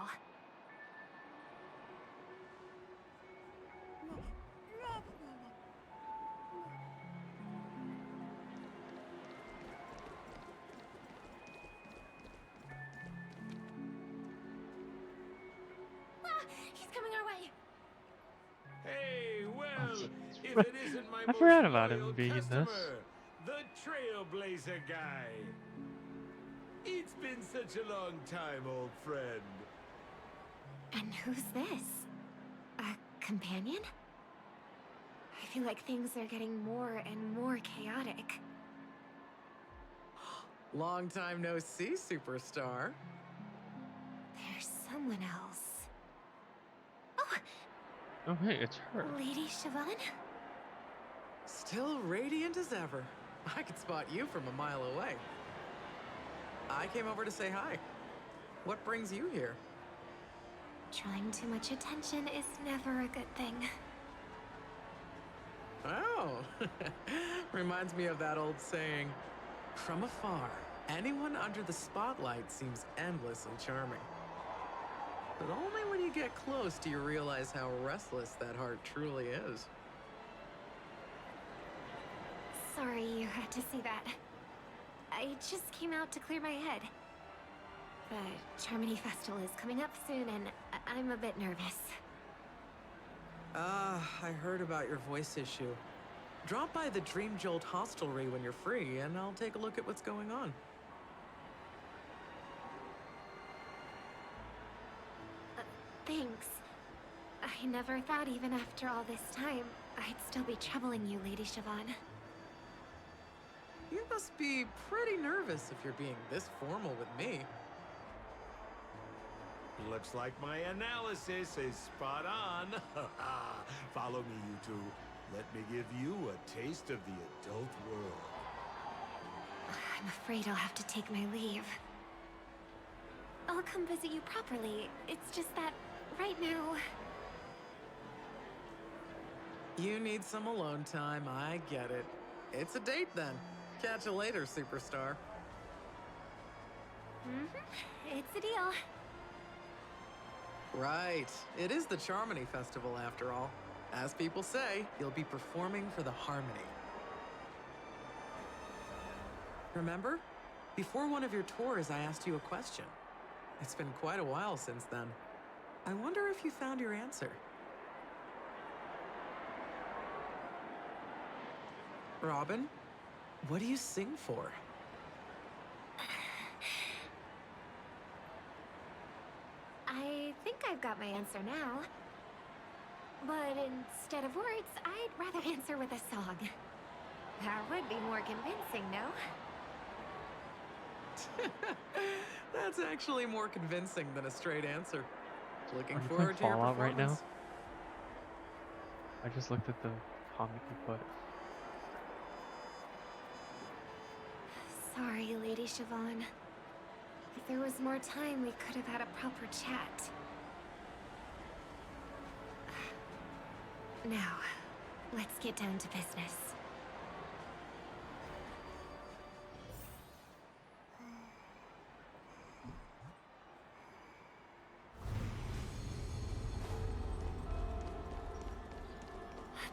He's coming our way. Hey, well, if it isn't my I most forgot about him loyal being in customer, this. the Trailblazer guy. It's been such a long time, old friend. And who's this? A companion? I feel like things are getting more and more chaotic. Long time no see, superstar. There's someone else. Oh, hey, it's her. Lady Siobhan? Still radiant as ever. I could spot you from a mile away. I came over to say hi. What brings you here? Drawing too much attention is never a good thing. Oh, reminds me of that old saying, from afar, anyone under the spotlight seems endlessly charming. But only when you get close do you realize how restless that heart truly is. Sorry you had to see that. I just came out to clear my head. The Charmony Festival is coming up soon and I'm a bit nervous. I heard about your voice issue. Drop by the Dream Jolt hostelry when you're free and I'll take a look at what's going on. Thanks. I never thought even after all this time, I'd still be troubling you, Lady Siobhan. You must be pretty nervous if you're being this formal with me. Looks like my analysis is spot on. Follow me, you two. Let me give you a taste of the adult world. I'm afraid I'll have to take my leave. I'll come visit you properly. It's just that, right now... You need some alone time, I get it. It's a date then. Catch you later, superstar. It's a deal. Right. It is the Charmony Festival after all. As people say, you'll be performing for the Harmony. Remember? Before one of your tours, I asked you a question. It's been quite a while since then. I wonder if you found your answer. Robin, what do you sing for? I think I've got my answer now. But instead of words, I'd rather answer with a song. That would be more convincing, no? That's actually more convincing than a straight answer. Looking Are you forward to playing your Fallout right now? performance. I just looked at the comment you put. Sorry, Lady Siobhan. If there was more time, we could have had a proper chat. Now, let's get down to business.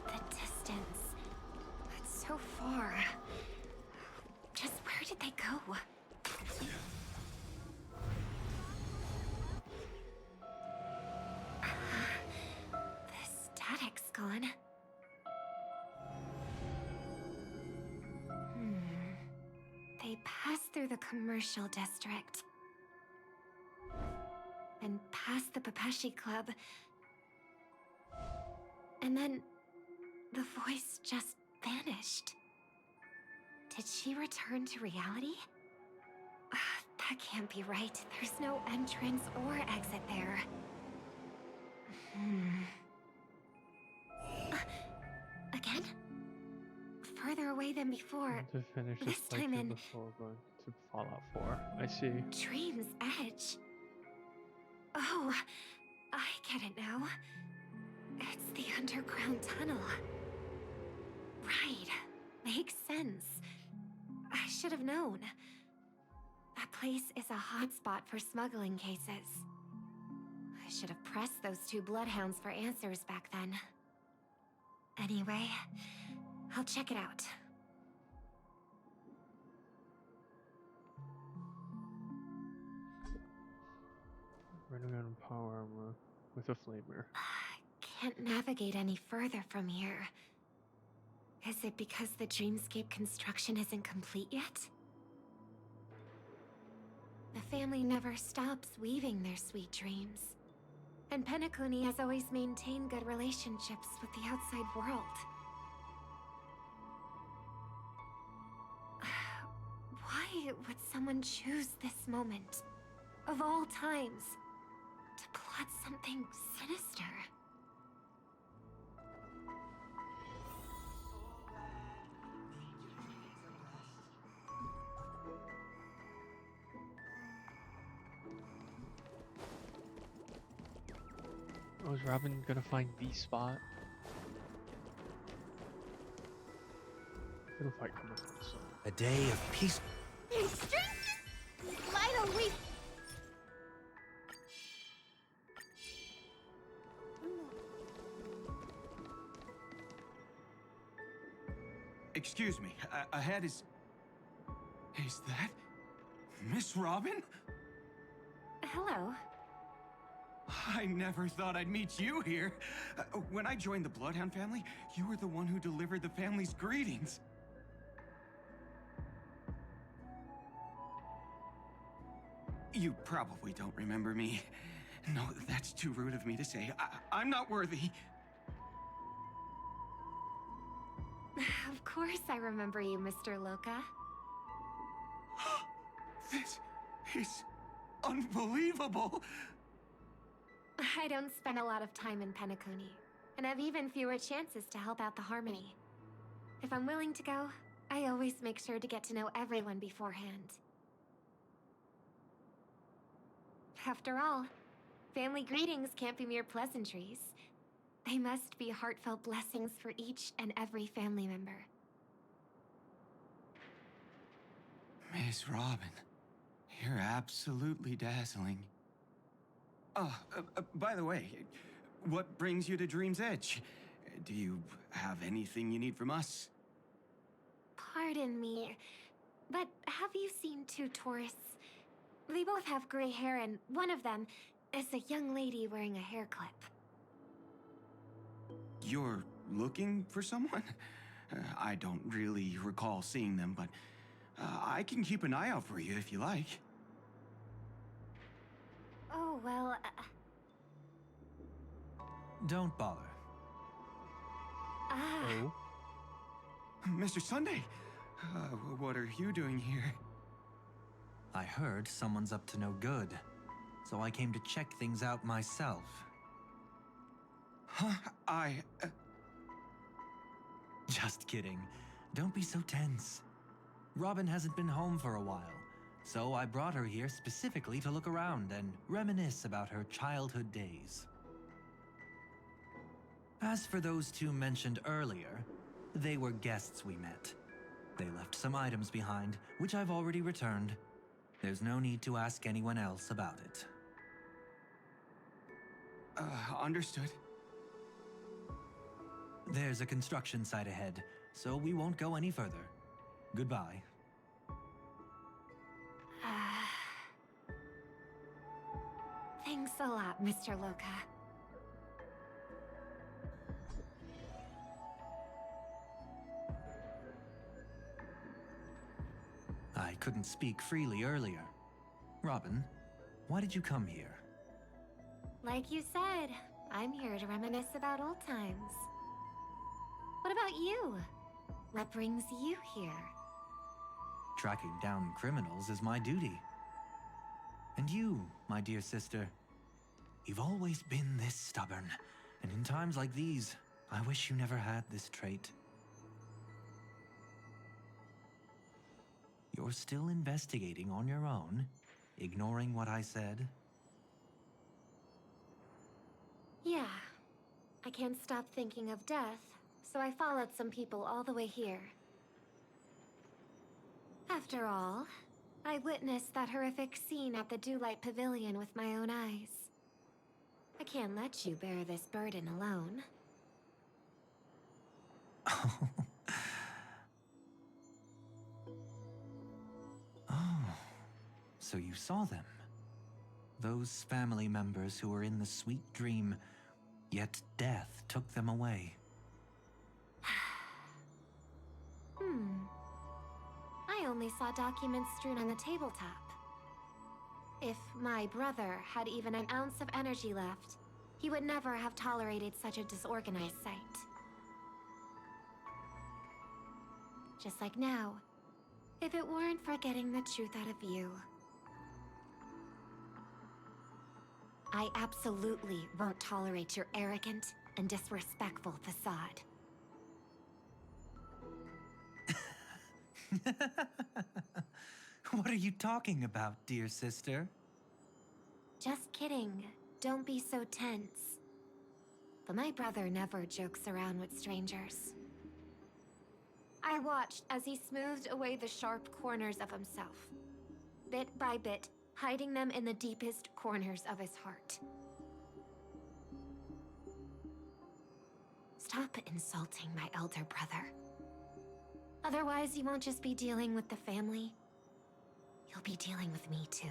The distance. It's so far. Just where did they go? The static's gone. They passed through the commercial district. And past the Papashi Club. And then the voice just vanished. Did she return to reality? That can't be right. There's no entrance or exit there. Again? Further away than before. To finish this time playthrough in before going to Fallout 4. I see. Dream's Edge. Oh, I get it now. It's the underground tunnel. Right. Makes sense. I should have known. That place is a hotspot for smuggling cases. I should have pressed those two bloodhounds for answers back then. Anyway, I'll check it out. Running out of power armor with a flamer. Can't navigate any further from here. Is it because the dreamscape construction isn't complete yet? The family never stops weaving their sweet dreams. And Penacony has always maintained good relationships with the outside world. Why would someone choose this moment, of all times, to plot something sinister? Oh, is Robin gonna find the spot? It'll fight come up so. A day of peace. Excuse me, ahead is... Is that... Miss Robin? Hello. I never thought I'd meet you here. When I joined the Bloodhound family, you were the one who delivered the family's greetings. You probably don't remember me. No, that's too rude of me to say. I'm not worthy. Of course I remember you, Mr. Loka. This is unbelievable. I don't spend a lot of time in Penacony, and have even fewer chances to help out the Harmony. If I'm willing to go, I always make sure to get to know everyone beforehand. After all, family greetings can't be mere pleasantries. They must be heartfelt blessings for each and every family member. Miss Robin, you're absolutely dazzling. By the way, what brings you to Dream's Edge? Do you have anything you need from us? Pardon me, but have you seen two tourists? They both have gray hair, and one of them is a young lady wearing a hair clip. You're looking for someone? I don't really recall seeing them, but I can keep an eye out for you if you like. Oh, well... Don't bother. Oh? Mr. Sunday, what are you doing here? I heard someone's up to no good, so I came to check things out myself. Huh? Just kidding. Don't be so tense. Robin hasn't been home for a while, so I brought her here specifically to look around and reminisce about her childhood days. As for those two mentioned earlier, they were guests we met. They left some items behind, which I've already returned. There's no need to ask anyone else about it. Understood. There's a construction site ahead, so we won't go any further. Goodbye. Thanks a lot, Mr. Loka. I couldn't speak freely earlier. Robin, why did you come here? Like you said, I'm here to reminisce about old times. What about you? What brings you here? Tracking down criminals is my duty. And you, my dear sister, you've always been this stubborn, and in times like these, I wish you never had this trait. You're still investigating on your own, ignoring what I said? Yeah. I can't stop thinking of death, so I followed some people all the way here. After all, I witnessed that horrific scene at the Dewlight Pavilion with my own eyes. I can't let you bear this burden alone. Oh, so you saw them. Those family members who were in the sweet dream, yet death took them away. I only saw documents strewn on the tabletop. If my brother had even an ounce of energy left, he would never have tolerated such a disorganized sight. Just like now, if it weren't for getting the truth out of you. I absolutely won't tolerate your arrogant and disrespectful facade. What are you talking about, dear sister? Just kidding. Don't be so tense. But my brother never jokes around with strangers. I watched as he smoothed away the sharp corners of himself, bit by bit, hiding them in the deepest corners of his heart. Stop insulting my elder brother. Otherwise, you won't just be dealing with the family. You'll be dealing with me, too.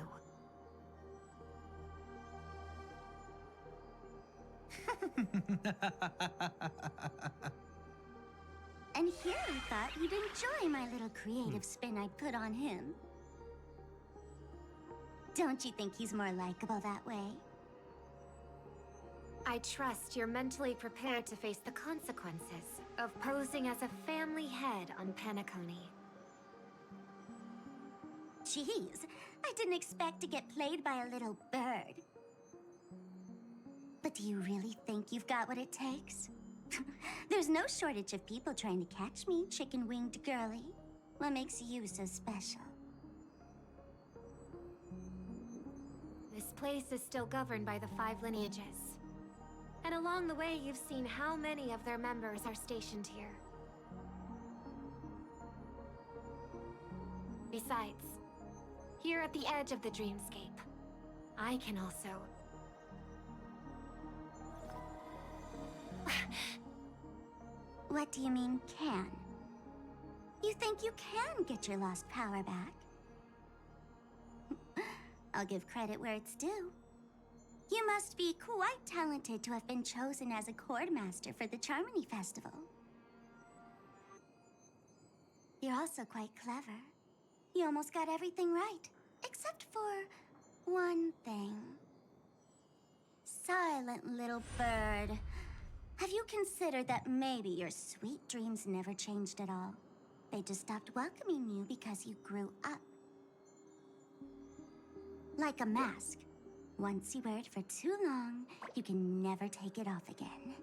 And here I thought you'd enjoy my little creative spin I put on him. Don't you think he's more likable that way? I trust you're mentally prepared to face the consequences of posing as a family head on Penacony. Jeez, I didn't expect to get played by a little bird. But do you really think you've got what it takes? There's no shortage of people trying to catch me, chicken-winged girly. What makes you so special? This place is still governed by the 5 lineages. And along the way, you've seen how many of their members are stationed here. Besides, here at the edge of the dreamscape, I can also... What do you mean, can? You think you can get your lost power back? I'll give credit where it's due. You must be quite talented to have been chosen as a chord master for the Charmony Festival. You're also quite clever. You almost got everything right, except for one thing. Silent little bird. Have you considered that maybe your sweet dreams never changed at all? They just stopped welcoming you because you grew up. Like a mask. Once you wear it for too long, you can never take it off again.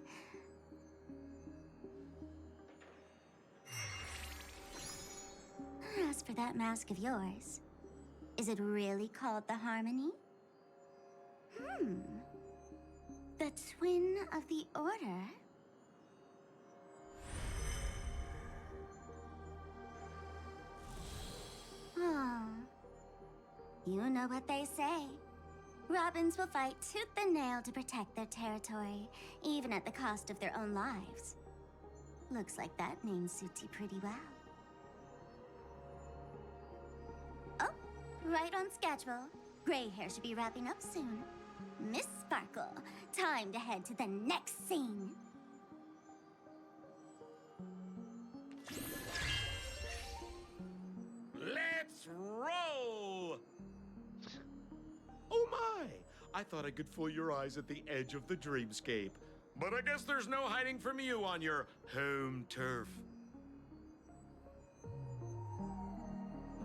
As for that mask of yours, is it really called the Harmony? The Twin of the Order? Oh. You know what they say. Robins will fight tooth and nail to protect their territory, even at the cost of their own lives. Looks like that name suits you pretty well. Oh, right on schedule. Gray hair should be wrapping up soon. Miss Sparkle, time to head to the next scene. Let's roll! Oh my! I thought I could fool your eyes at the edge of the dreamscape. But I guess there's no hiding from you on your home turf.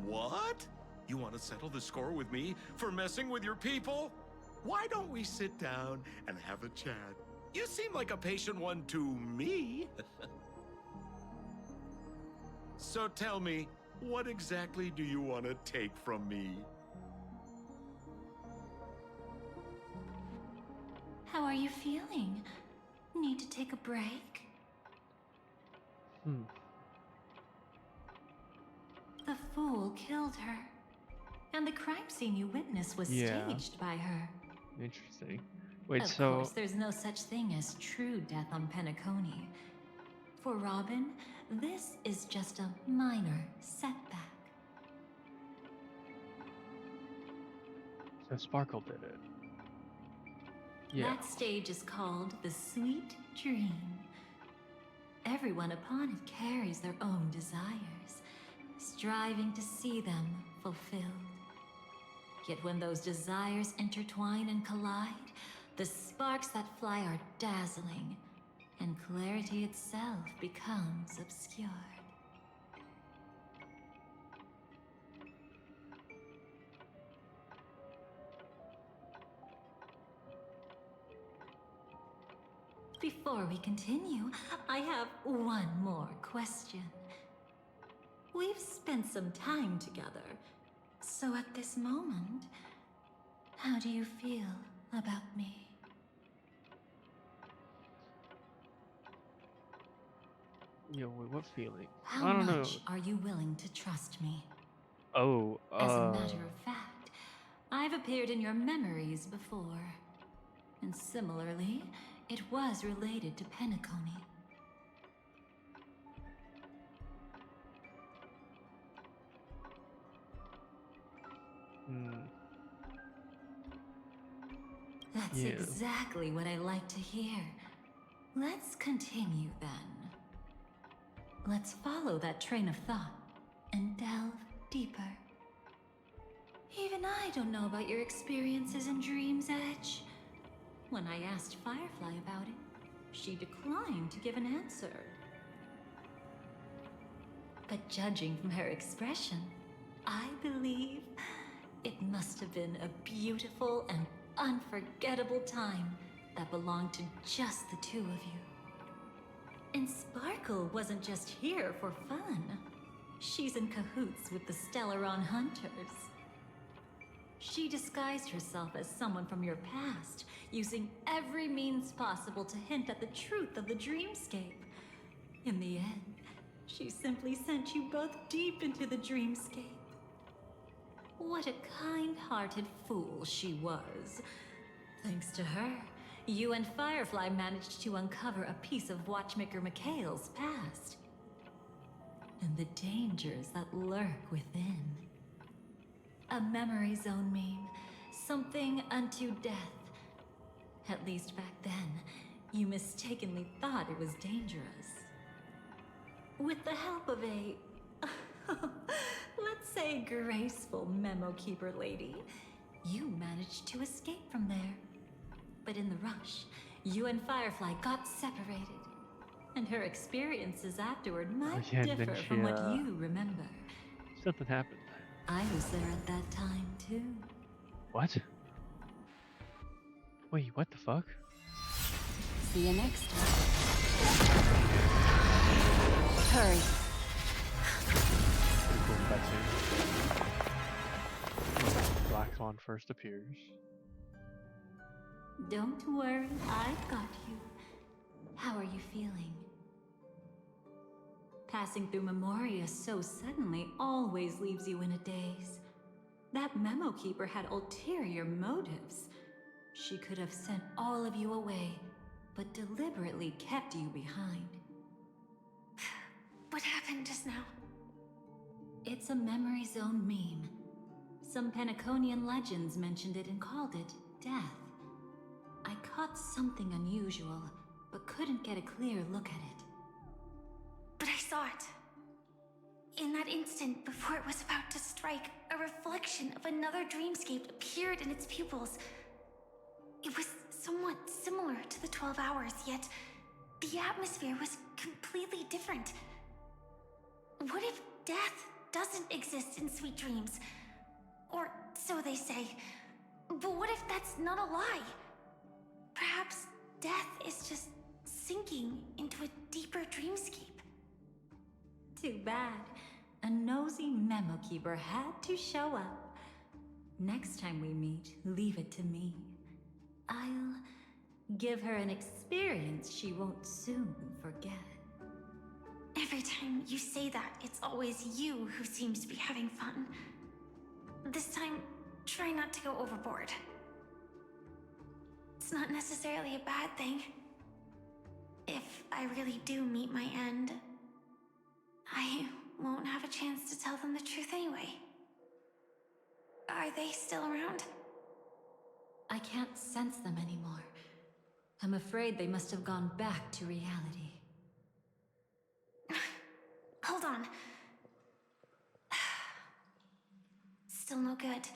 What? You want to settle the score with me for messing with your people? Why don't we sit down and have a chat? You seem like a patient one to me. So tell me, what exactly do you want to take from me? How are you feeling? Need to take a break? The fool killed her. And the crime scene you witnessed was staged by her. Interesting. Wait, of so... course, there's no such thing as true death on Penacony. For Robin, this is just a minor setback. So Sparkle did it. Yeah. That stage is called the Sweet Dream. Everyone upon it carries their own desires, striving to see them fulfilled. Yet when those desires intertwine and collide, the sparks that fly are dazzling, and clarity itself becomes obscured. Before we continue, I have one more question. We've spent some time together, so at this moment, how do you feel about me? Yo, wait, what feeling? How I don't know. much are you willing to trust me? Oh, As a matter of fact, I've appeared in your memories before. And similarly, it was related to Penacony. That's exactly what I like to hear. Let's continue then. Let's follow that train of thought and delve deeper. Even I don't know about your experiences in Dream's Edge. When I asked Firefly about it, she declined to give an answer. But judging from her expression, I believe it must have been a beautiful and unforgettable time that belonged to just the two of you. And Sparkle wasn't just here for fun. She's in cahoots with the Stellaron Hunters. She disguised herself as someone from your past, using every means possible to hint at the truth of the dreamscape. In the end, she simply sent you both deep into the dreamscape. What a kind-hearted fool she was. Thanks to her, you and Firefly managed to uncover a piece of Watchmaker Mikhail's past. And the dangers that lurk within. A memory zone meme, something unto death. At least back then, you mistakenly thought it was dangerous. With the help of a, let's say, graceful memo keeper lady, you managed to escape from there. But in the rush, you and Firefly got separated. And her experiences afterward might differ from what you remember. Something happened. I was there at that time, too. What? Wait, what the fuck? See you next time. Hurry. Pretty cool cutscene. Black Swan first appears. Don't worry, I've got you. How are you feeling? Passing through Memoria so suddenly always leaves you in a daze. That memo keeper had ulterior motives. She could have sent all of you away, but deliberately kept you behind. What happened just now? It's a memory zone meme. Some Penaconian legends mentioned it and called it death. I caught something unusual, but couldn't get a clear look at it. But I saw it. In that instant, before it was about to strike, a reflection of another dreamscape appeared in its pupils. It was somewhat similar to the 12 hours, yet the atmosphere was completely different. What if death doesn't exist in sweet dreams? Or so they say. But what if that's not a lie? Perhaps death is just sinking into a deeper dreamscape. Too bad. A nosy memo keeper had to show up. Next time we meet, leave it to me. I'll give her an experience she won't soon forget. Every time you say that, it's always you who seems to be having fun. This time, try not to go overboard. It's not necessarily a bad thing. If I really do meet my end, I won't have a chance to tell them the truth anyway. Are they still around? I can't sense them anymore. I'm afraid they must have gone back to reality. Hold on. Still no good.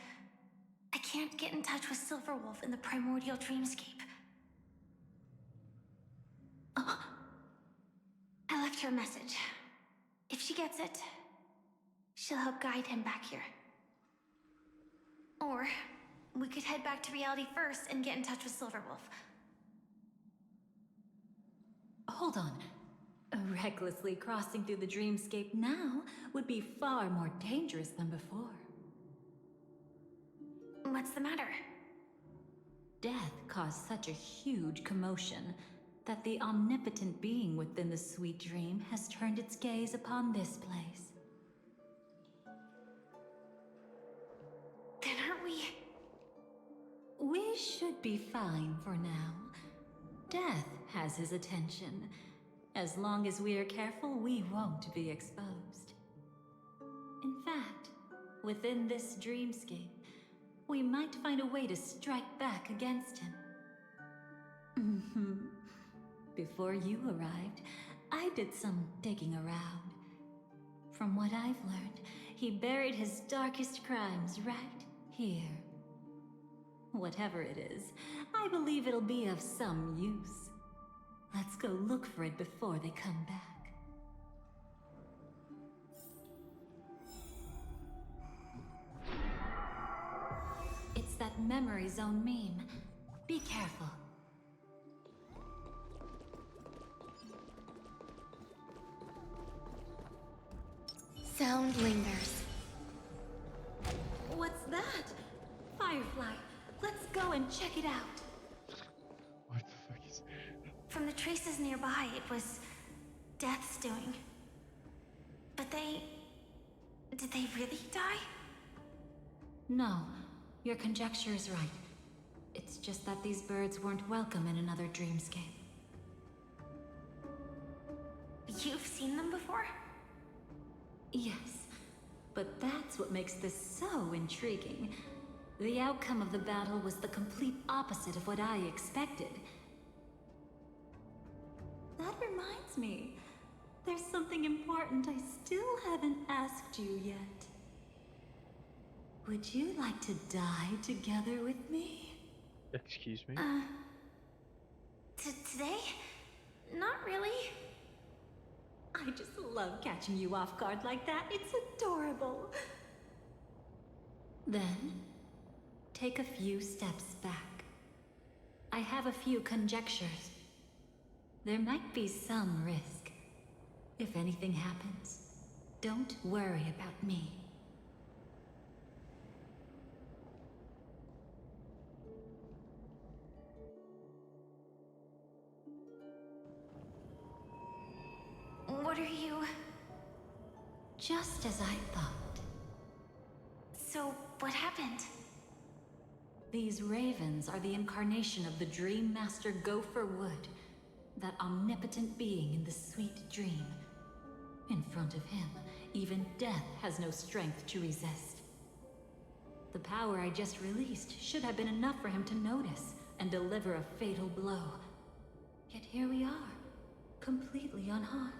I can't get in touch with Silverwolf in the primordial dreamscape. Oh. I left her a message. If she gets it, she'll help guide him back here. Or we could head back to reality first and get in touch with Silverwolf. Hold on. Recklessly crossing through the dreamscape now would be far more dangerous than before. What's the matter? Death caused such a huge commotion that the omnipotent being within the sweet dream has turned its gaze upon this place. Then aren't we? We should be fine for now. Death has his attention. As long as we are careful, we won't be exposed. In fact, within this dreamscape, we might find a way to strike back against him. Before you arrived, I did some digging around. From what I've learned, he buried his darkest crimes right here. Whatever it is, I believe it'll be of some use. Let's go look for it before they come back. It's that memory zone meme. Be careful. Sound lingers. What's that? Firefly. Let's go and check it out. What the fuck is... From the traces nearby, it was Death's doing. But they... Did they really die? No, your conjecture is right. It's just that these birds weren't welcome in another dreamscape. You've seen them before? Yes, but that's what makes this so intriguing. The outcome of the battle was the complete opposite of what I expected. That reminds me, there's something important I still haven't asked you yet. Would you like to die together with me? Excuse me? Today? Not really. I just love catching you off guard like that. It's adorable. Then, take a few steps back. I have a few conjectures. There might be some risk. If anything happens, don't worry about me. What are you... Just as I thought. So, what happened? These ravens are the incarnation of the Dream Master Gopher Wood, that omnipotent being in the sweet dream. In front of him, even death has no strength to resist. The power I just released should have been enough for him to notice and deliver a fatal blow. Yet here we are, completely unharmed.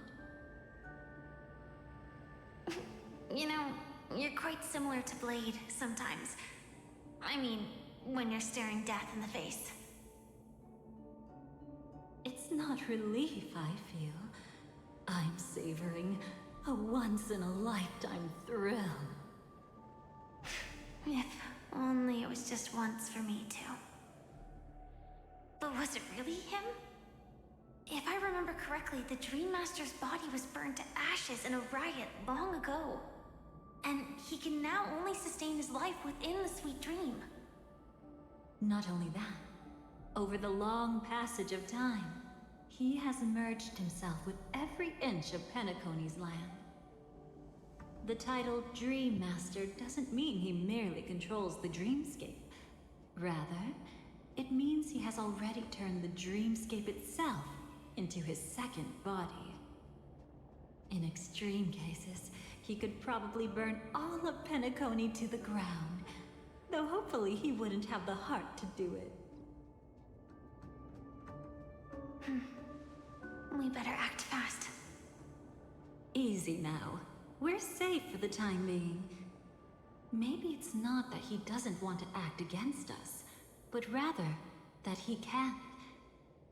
You know, you're quite similar to Blade sometimes. I mean, when you're staring death in the face. It's not relief I feel. I'm savoring a once-in-a-lifetime thrill. If only it was just once for me too. But was it really him? If I remember correctly, the Dream Master's body was burned to ashes in a riot long ago. And he can now only sustain his life within the sweet dream. Not only that, over the long passage of time, he has merged himself with every inch of Penacony's land. The title Dream Master doesn't mean he merely controls the dreamscape. Rather, it means he has already turned the dreamscape itself into his second body. In extreme cases, he could probably burn all of Penacony to the ground, though hopefully he wouldn't have the heart to do it. We better act fast. Easy now. We're safe for the time being. Maybe it's not that he doesn't want to act against us, but rather that he can't.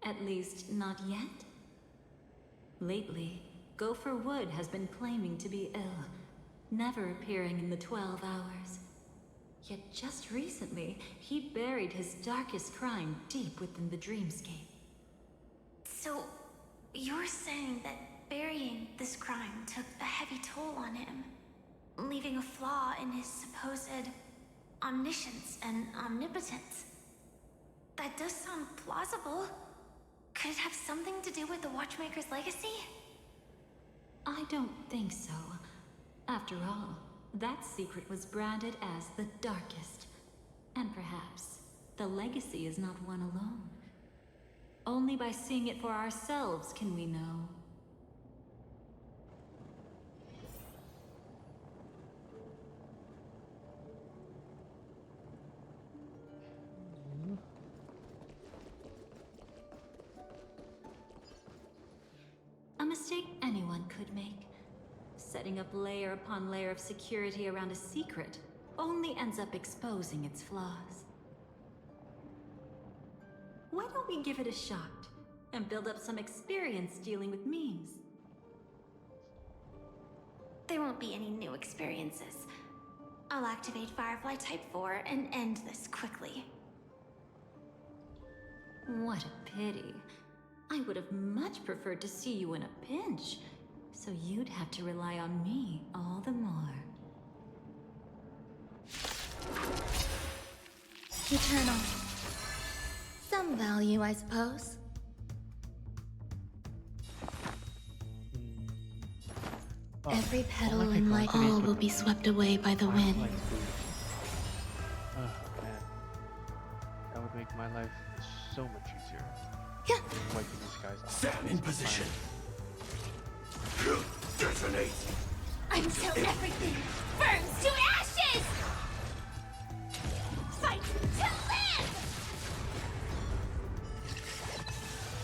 At least, not yet. Lately, Gopher Wood has been claiming to be ill, never appearing in the 12 hours. Yet just recently, he buried his darkest crime deep within the dreamscape. So, you're saying that burying this crime took a heavy toll on him, leaving a flaw in his supposed omniscience and omnipotence? That does sound plausible. Could it have something to do with the Watchmaker's legacy? I don't think so. After all, that secret was branded as the darkest. And perhaps, the legacy is not one alone. Only by seeing it for ourselves can we know. A mistake anyone could make. Setting up layer upon layer of security around a secret only ends up exposing its flaws. Why don't we give it a shot and build up some experience dealing with memes? There won't be any new experiences. I'll activate Firefly Type 4 and end this quickly. What a pity. I would have much preferred to see you in a pinch, so you'd have to rely on me all the more. Eternal. Some value, I suppose. Every petal in my all will be swept away by the wind. Oh man, that would make my life so much easier. Yeah. Wiping these guys off. Stand in position. Detonate. Until everything burns to ashes! Fight to live!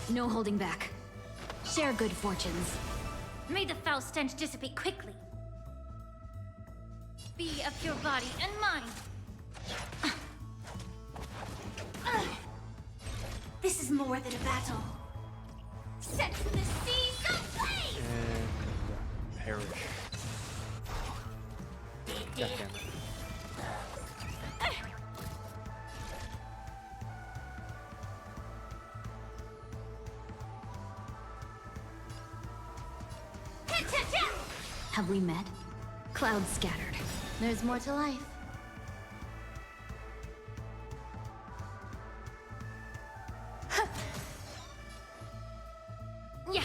No holding back. Share good fortunes. May the foul stench dissipate quickly. Be of your body and mind. This is more than a battle. Set the seas ablaze! And perish. God damn it. Have we met? Clouds scattered. There's more to life. Yeah.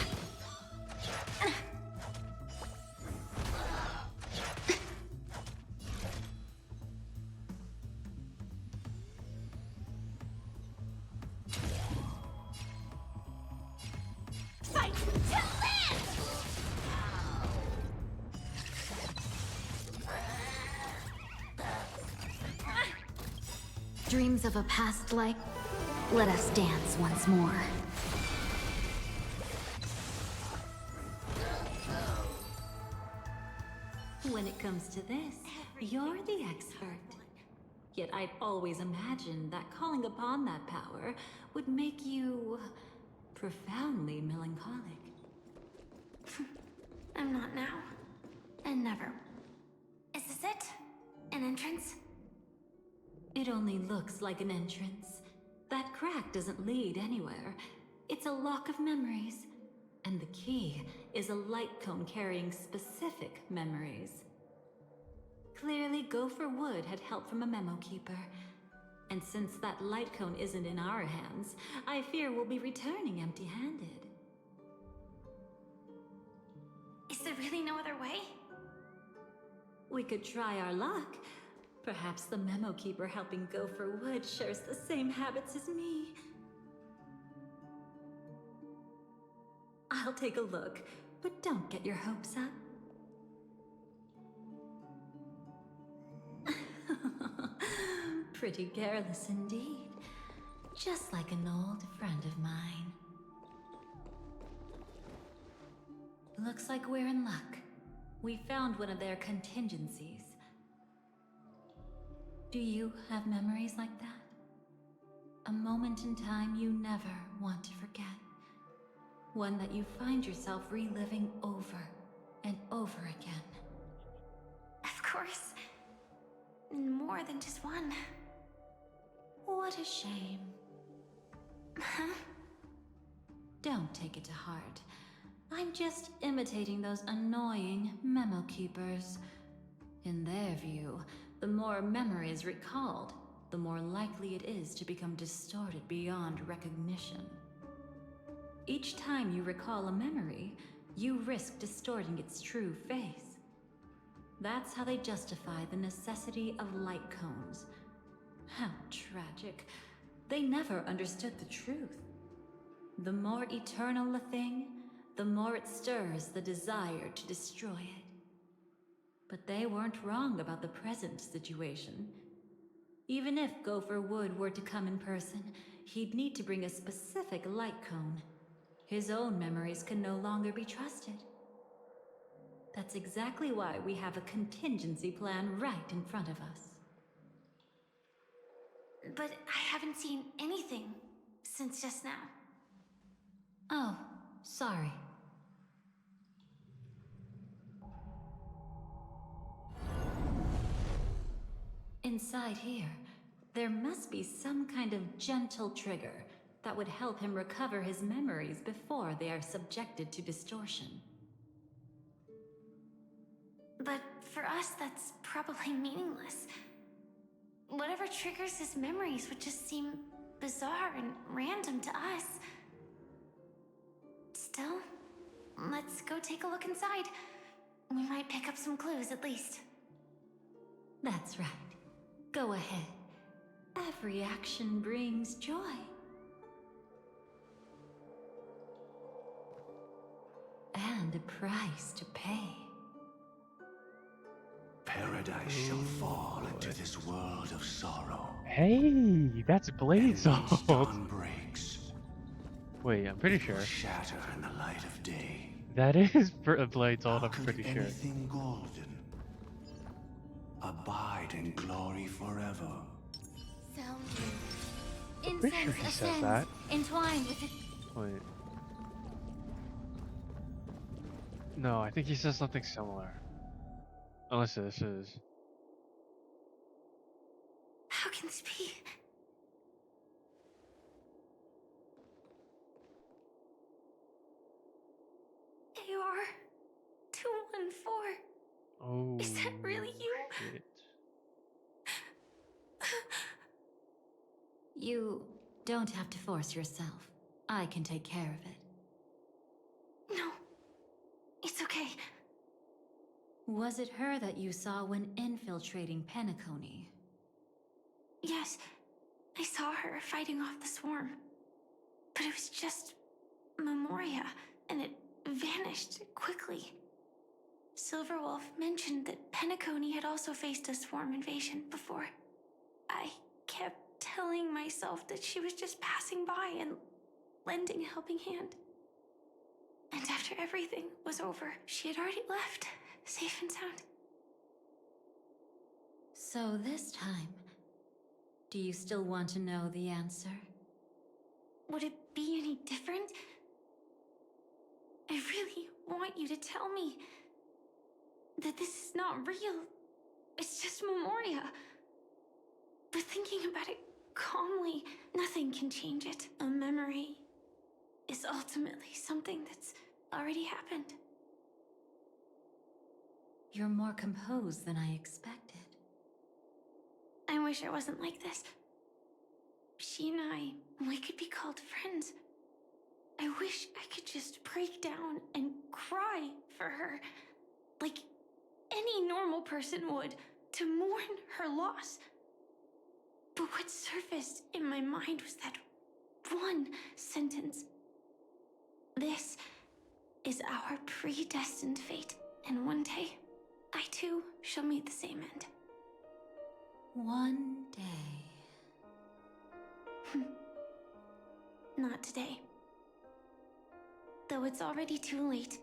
Fight to live! Dreams of a past life. Let us dance once more. When it comes to this, you're the expert. Yet I'd always imagined that calling upon that power would make you profoundly melancholic. I'm not now. And never. Is this it? An entrance? It only looks like an entrance. That crack doesn't lead anywhere. It's a lock of memories. And the key is a light cone carrying specific memories. Clearly, Gopher Wood had help from a memo keeper. And since that light cone isn't in our hands, I fear we'll be returning empty-handed. Is there really no other way? We could try our luck. Perhaps the memo keeper helping Gopher Wood shares the same habits as me. I'll take a look, but don't get your hopes up. Pretty careless indeed. Just like an old friend of mine. Looks like we're in luck. We found one of their contingencies. Do you have memories like that? A moment in time you never want to forget. One that you find yourself reliving over and over again. Of course. More than just one. What a shame. Huh? Don't take it to heart. I'm just imitating those annoying memo keepers. In their view, the more memories recalled, the more likely it is to become distorted beyond recognition. Each time you recall a memory, you risk distorting its true face. That's how they justify the necessity of light cones. How tragic. They never understood the truth. The more eternal a thing, the more it stirs the desire to destroy it. But they weren't wrong about the present situation. Even if Gopher Wood were to come in person, he'd need to bring a specific light cone. His own memories can no longer be trusted. That's exactly why we have a contingency plan right in front of us. But I haven't seen anything since just now. Oh, sorry. Inside here, there must be some kind of gentle trigger that would help him recover his memories before they are subjected to distortion. But for us, that's probably meaningless. Whatever triggers his memories would just seem bizarre and random to us. Still, let's go take a look inside. We might pick up some clues at least. That's right. Go ahead. Every action brings joy. And a price to pay. Paradise shall fall into this world of sorrow. Hey, that's Blade's And each ult. dawn breaks. Wait, I'm pretty It will sure. shatter in the light of day. That is Blade's ult, I'm pretty sure. Anything golden abide in glory forever. So, I'm pretty sure he says that. entwined with it. Wait. No, I think he says something similar. Unless this is. How can this be? AR 21 4. Oh. Is that really you? Shit. You don't have to force yourself. I can take care of it. No. It's okay. Was it her that you saw when infiltrating Penacony? Yes. I saw her fighting off the swarm. But it was just Memoria, and it vanished quickly. Silverwolf mentioned that Penacony had also faced a swarm invasion before. I kept telling myself that she was just passing by and lending a helping hand. And after everything was over, she had already left, safe and sound. So this time, do you still want to know the answer? Would it be any different? I really want you to tell me that this is not real. It's just Memoria. But thinking about it calmly, nothing can change it. A memory is ultimately something that's already happened. You're more composed than I expected. I wish I wasn't like this. She and I, we could be called friends. I wish I could just break down and cry for her, like any normal person would, to mourn her loss. But what surfaced in my mind was that one sentence. This is our predestined fate, and one day, I too shall meet the same end. One day. Not today. Though it's already too late,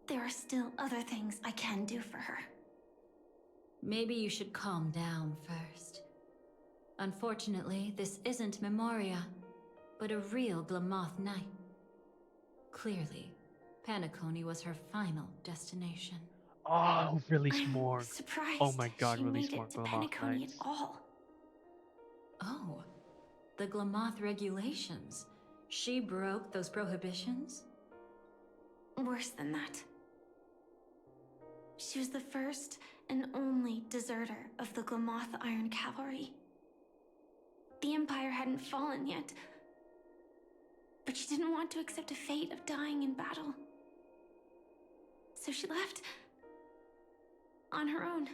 there are still other things I can do for her. Maybe you should calm down first. Unfortunately, this isn't Memoria, but a real Glamoth Knight. Clearly, Penacony was her final destination. Oh, release more. Surprised Oh my god, she release made more it to Glamoth Penacony Knights. at all. Oh, the Glamoth regulations. She broke those prohibitions? Worse than that. She was the first and only deserter of the Glamoth Iron Cavalry. The Empire hadn't fallen yet, but she didn't want to accept a fate of dying in battle. So she left on her own.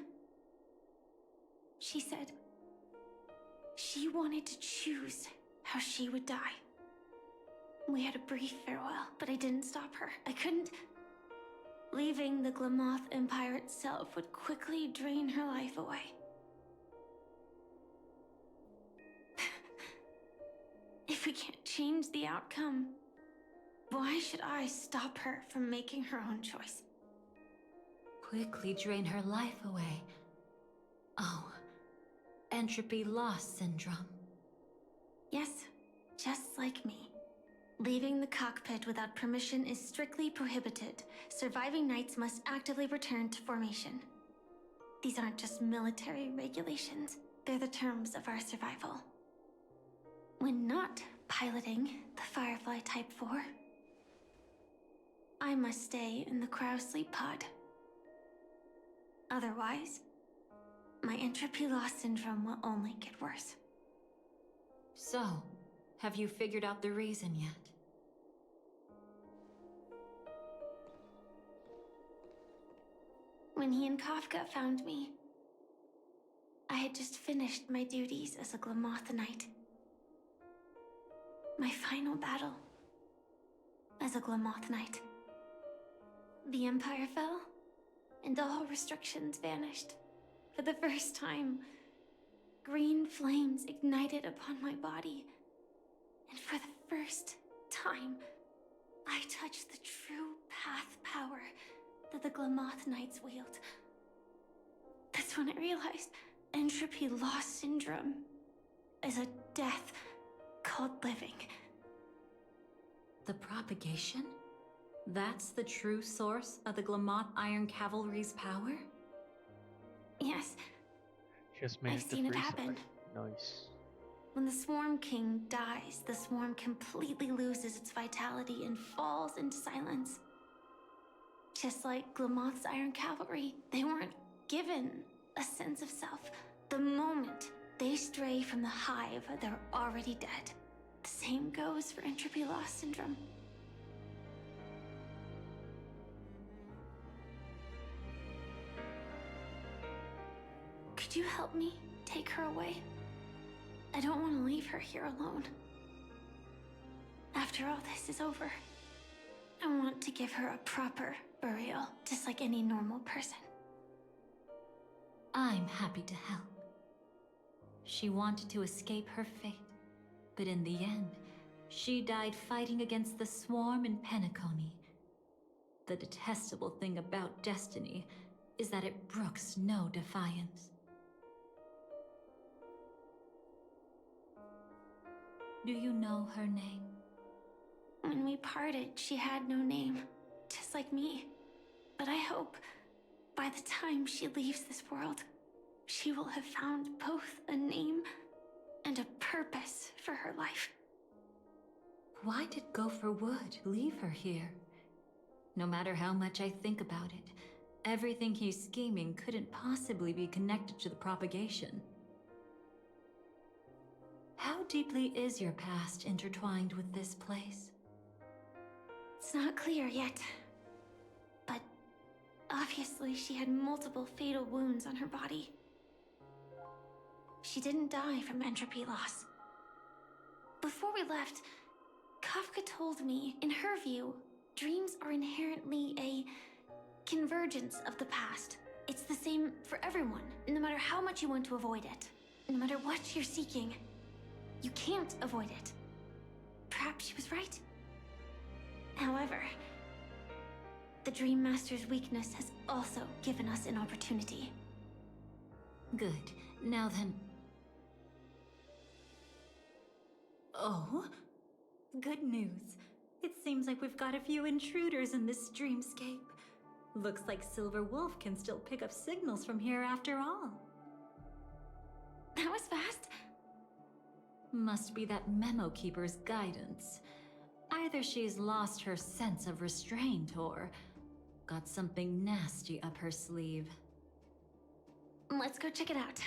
She said she wanted to choose how she would die. We had a brief farewell, but I didn't stop her. I couldn't. Leaving the Glamoth Empire itself would quickly drain her life away. If we can't change the outcome, why should I stop her from making her own choice? Quickly drain her life away. Oh, entropy loss syndrome. Yes, just like me. Leaving the cockpit without permission is strictly prohibited. Surviving knights must actively return to formation. These aren't just military regulations, they're the terms of our survival. When not piloting the Firefly Type 4, I must stay in the Crow Sleep Pod. Otherwise, my entropy loss syndrome will only get worse. So, have you figured out the reason yet? When he and Kafka found me, I had just finished my duties as a Glamoth Knight. My final battle as a Glamoth Knight. The Empire fell, and all restrictions vanished. For the first time, green flames ignited upon my body. And for the first time, I touched the true path power that the Glamoth Knights wield. That's when I realized entropy loss syndrome is a death called living. The propagation? That's the true source of the Glamoth Iron Cavalry's power? Yes. Just I've managed to seen it freeze happen. Nice. When the Swarm King dies, the swarm completely loses its vitality and falls into silence. Just like Glamoth's Iron Cavalry, they weren't given a sense of self. The moment they stray from the hive, they're already dead. The same goes for entropy loss syndrome. Could you help me take her away? I don't want to leave her here alone. After all this is over, I want to give her a proper burial, just like any normal person. I'm happy to help. She wanted to escape her fate, but in the end, she died fighting against the swarm in Penacony. The detestable thing about destiny is that it brooks no defiance. Do you know her name? When we parted, she had no name, just like me. But I hope, by the time she leaves this world, she will have found both a name and a purpose for her life. Why did Gopher Wood leave her here? No matter how much I think about it, everything he's scheming couldn't possibly be connected to the propagation. How deeply is your past intertwined with this place? It's not clear yet. But obviously she had multiple fatal wounds on her body. She didn't die from entropy loss. Before we left, Kafka told me, in her view, dreams are inherently a convergence of the past. It's the same for everyone, no matter how much you want to avoid it. No matter what you're seeking, you can't avoid it. Perhaps she was right. However, the Dream Master's weakness has also given us an opportunity. Good. Now then... Oh? Good news. It seems like we've got a few intruders in this dreamscape. Looks like Silver Wolf can still pick up signals from here after all. That was fast. Must be that Memo Keeper's guidance. Either she's lost her sense of restraint or got something nasty up her sleeve. Let's go check it out.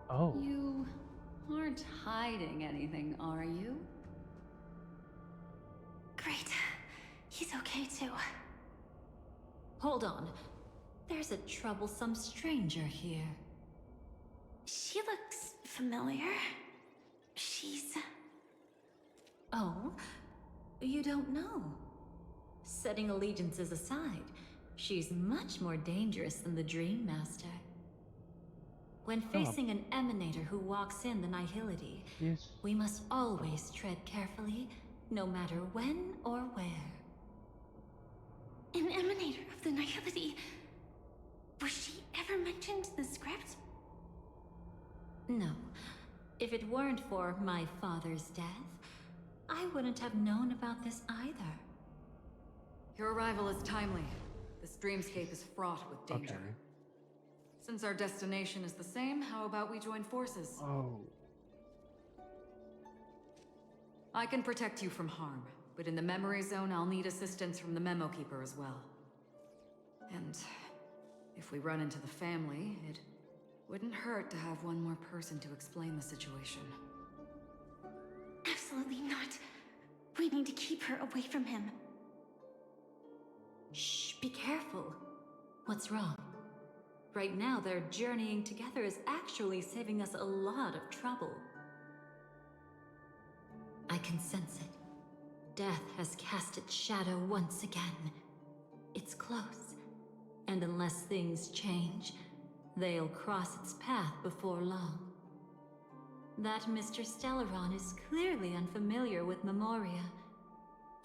Oh. You aren't hiding anything, are you? Great. He's okay too. Hold on. There's a troublesome stranger here. She looks familiar. She's... Oh? You don't know? Setting allegiances aside, she's much more dangerous than the Dream Master. When facing an emanator who walks in the nihility, we must always tread carefully, no matter when or where. An emanator of the nihility. Was she ever mentioned in the script? No. If it weren't for my father's death, I wouldn't have known about this either. Your arrival is timely. This dreamscape is fraught with danger. Okay. Since our destination is the same, how about we join forces? Oh. I can protect you from harm, but in the memory zone, I'll need assistance from the Memo Keeper as well. And if we run into the family, it wouldn't hurt to have one more person to explain the situation. Absolutely not. We need to keep her away from him. Shh, be careful. What's wrong? Right now, their journeying together is actually saving us a lot of trouble. I can sense it. Death has cast its shadow once again. It's close, and unless things change, they'll cross its path before long. That Mr. Stellaron is clearly unfamiliar with Memoria,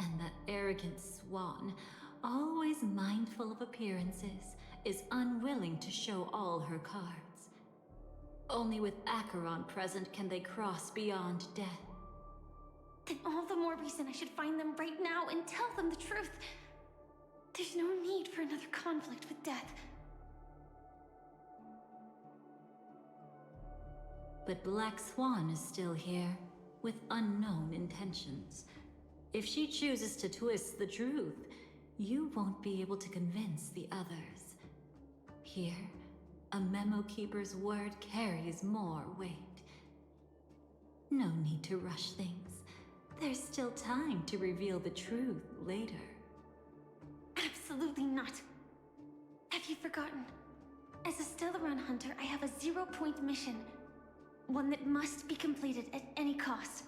and that arrogant swan, always mindful of appearances, is unwilling to show all her cards. Only with Acheron present can they cross beyond death. then all the more reason I should find them right now and tell them the truth. There's no need for another conflict with death. But Black Swan is still here, with unknown intentions. If she chooses to twist the truth, you won't be able to convince the others. Here, a Memo Keeper's word carries more weight. No need to rush things. There's still time to reveal the truth later. Absolutely not. Have you forgotten? As a Stellaron hunter, I have a 0-point mission. One that must be completed at any cost.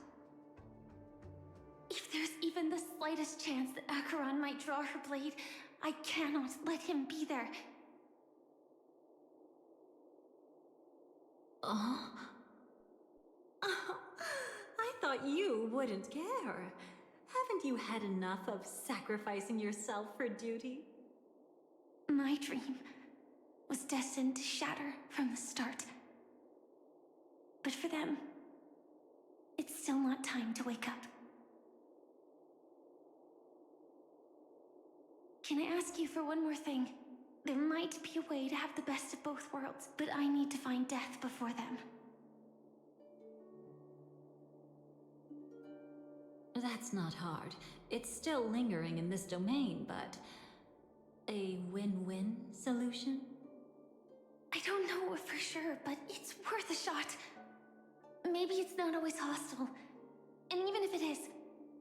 If there's even the slightest chance that Acheron might draw her blade, I cannot let him be there. Oh? I thought you wouldn't care. Haven't you had enough of sacrificing yourself for duty? My dream was destined to shatter from the start. But for them, it's still not time to wake up. Can I ask you for one more thing? There might be a way to have the best of both worlds, but I need to find death before them. That's not hard. It's still lingering in this domain, but... a win-win solution? I don't know for sure, but it's worth a shot. Maybe it's not always hostile. And even if it is,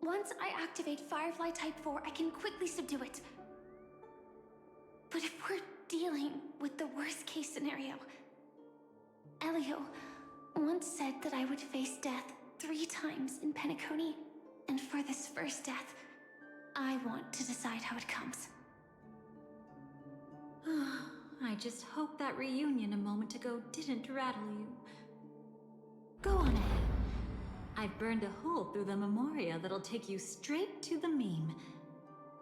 once I activate Firefly Type 4, I can quickly subdue it. But if we're dealing with the worst case scenario, Elio once said that I would face death 3 times in Penacony, and for this first death, I want to decide how it comes. I just hope that reunion a moment ago didn't rattle you. Go on ahead. I've burned a hole through the Memoria that'll take you straight to the meme.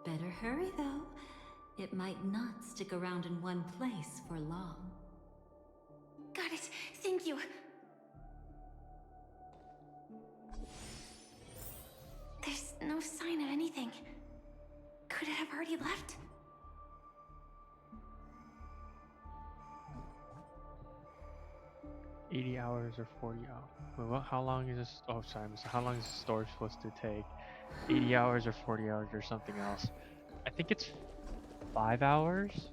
Better hurry, though. It might not stick around in one place for long. Got it. Thank you. There's no sign of anything. Could it have already left? $80 or 40 hours. Wait, what? How long is this? Oh, sorry. How long is the storage supposed to take? 80 hours or 40 hours or something else? I think it's 5 hours.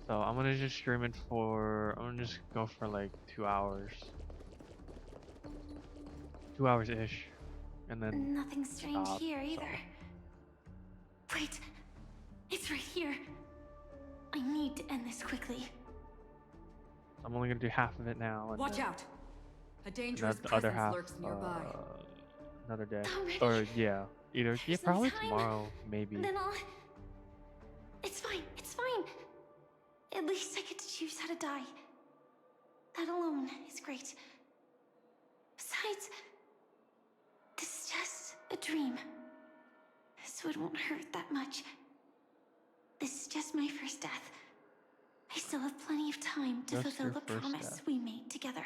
So I'm gonna just stream it for. I'm gonna just go for like 2 hours. 2 hours ish, and then Nothing strange stop, here either. Wait, it's right here. I need to end this quickly. I'm only gonna do half of it now. And Watch then out! A dangerous the other presence half lurks nearby. another day. Already? Or yeah, either There's no probably time. tomorrow, maybe. Then I'll... It's fine, it's fine. At least I get to choose how to die. That alone is great. Besides, this is just a dream. So it won't hurt that much. This is just my first death. I still have plenty of time to Just fulfill your the first promise death. we made together.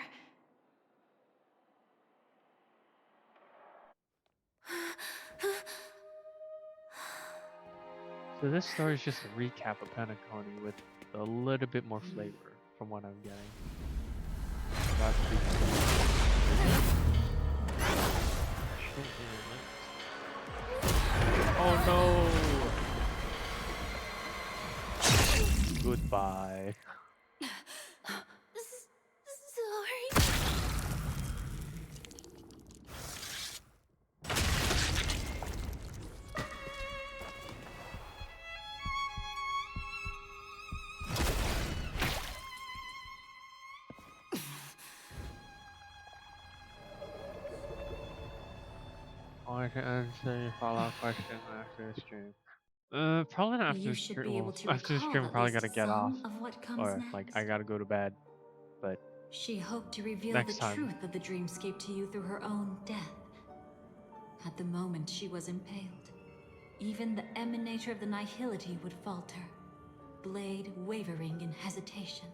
So this story is just a recap of Penacony with a little bit more flavor from what I'm getting. About to be- Oh no! Goodbye. Sorry. I can answer your follow-up question after the stream. Probably not after You the should stream. be able Well, to after the recall stream, I'm at probably least gotta get some off, of what comes or next. like I gotta go to bed. But She hoped to reveal next the time. truth of the dreamscape to you through her own death. At the moment she was impaled, even the emanator of the nihility would falter, blade wavering in hesitation.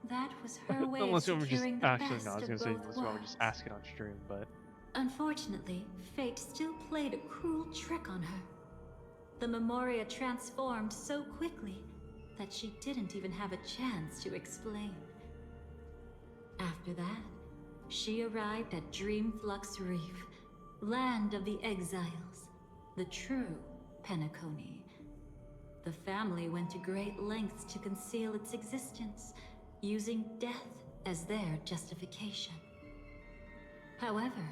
That was her way of unless you want me just securing the actually best no, I was of gonna say both unless you want me to worlds. just ask it on stream, but Unfortunately, fate still played a cruel trick on her. The Memoria transformed so quickly that she didn't even have a chance to explain. After that, she arrived at Dreamflux Reef, land of the exiles, the true Penacony. The family went to great lengths to conceal its existence, using death as their justification. However,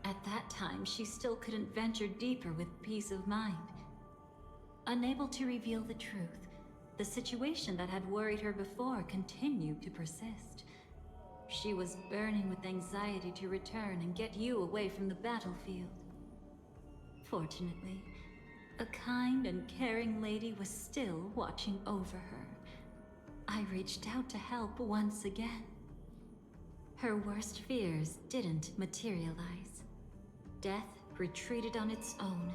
at that time, she still couldn't venture deeper with peace of mind. Unable to reveal the truth, the situation that had worried her before continued to persist. She was burning with anxiety to return and get you away from the battlefield. Fortunately, a kind and caring lady was still watching over her. I reached out to help once again. Her worst fears didn't materialize. Death retreated on its own,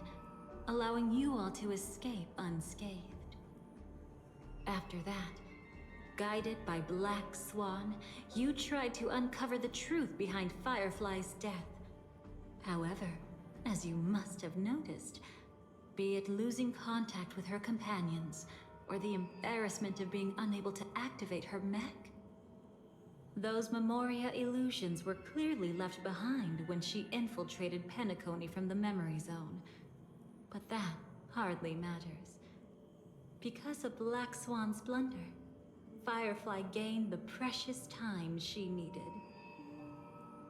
allowing you all to escape unscathed. After that, guided by Black Swan, you tried to uncover the truth behind Firefly's death. However, as you must have noticed, be it losing contact with her companions, or the embarrassment of being unable to activate her mech, those Memoria illusions were clearly left behind when she infiltrated Penacony from the memory zone. But that hardly matters. Because of Black Swan's blunder, Firefly gained the precious time she needed.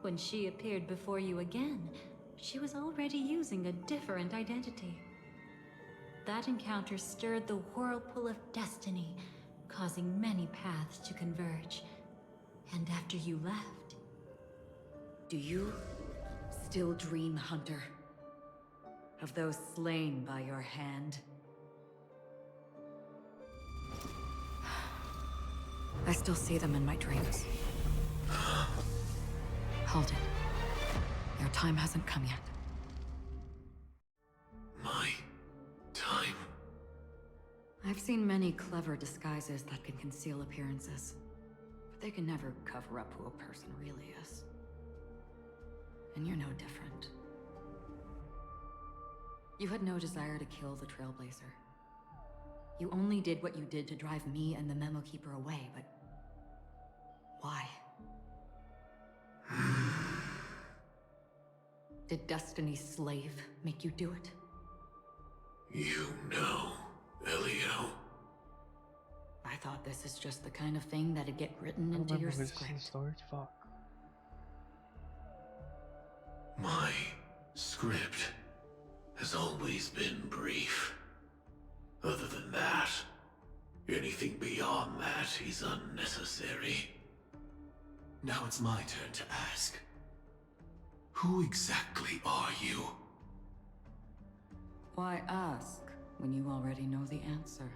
When she appeared before you again, she was already using a different identity. That encounter stirred the whirlpool of destiny, causing many paths to converge. And after you left... Do you still dream, Hunter? Of those slain by your hand? I still see them in my dreams. Hold it. Your time hasn't come yet. My time? I've seen many clever disguises that can conceal appearances, but they can never cover up who a person really is. And you're no different. You had no desire to kill the Trailblazer. You only did what you did to drive me and the Memo Keeper away, but... why? Did Destiny's slave make you do it? You know, Elio. I thought this is just the kind of thing that'd get written into your script. Fuck. My script has always been brief. Other than that, anything beyond that is unnecessary. Now it's my turn to ask. Who exactly are you? Why ask when you already know the answer?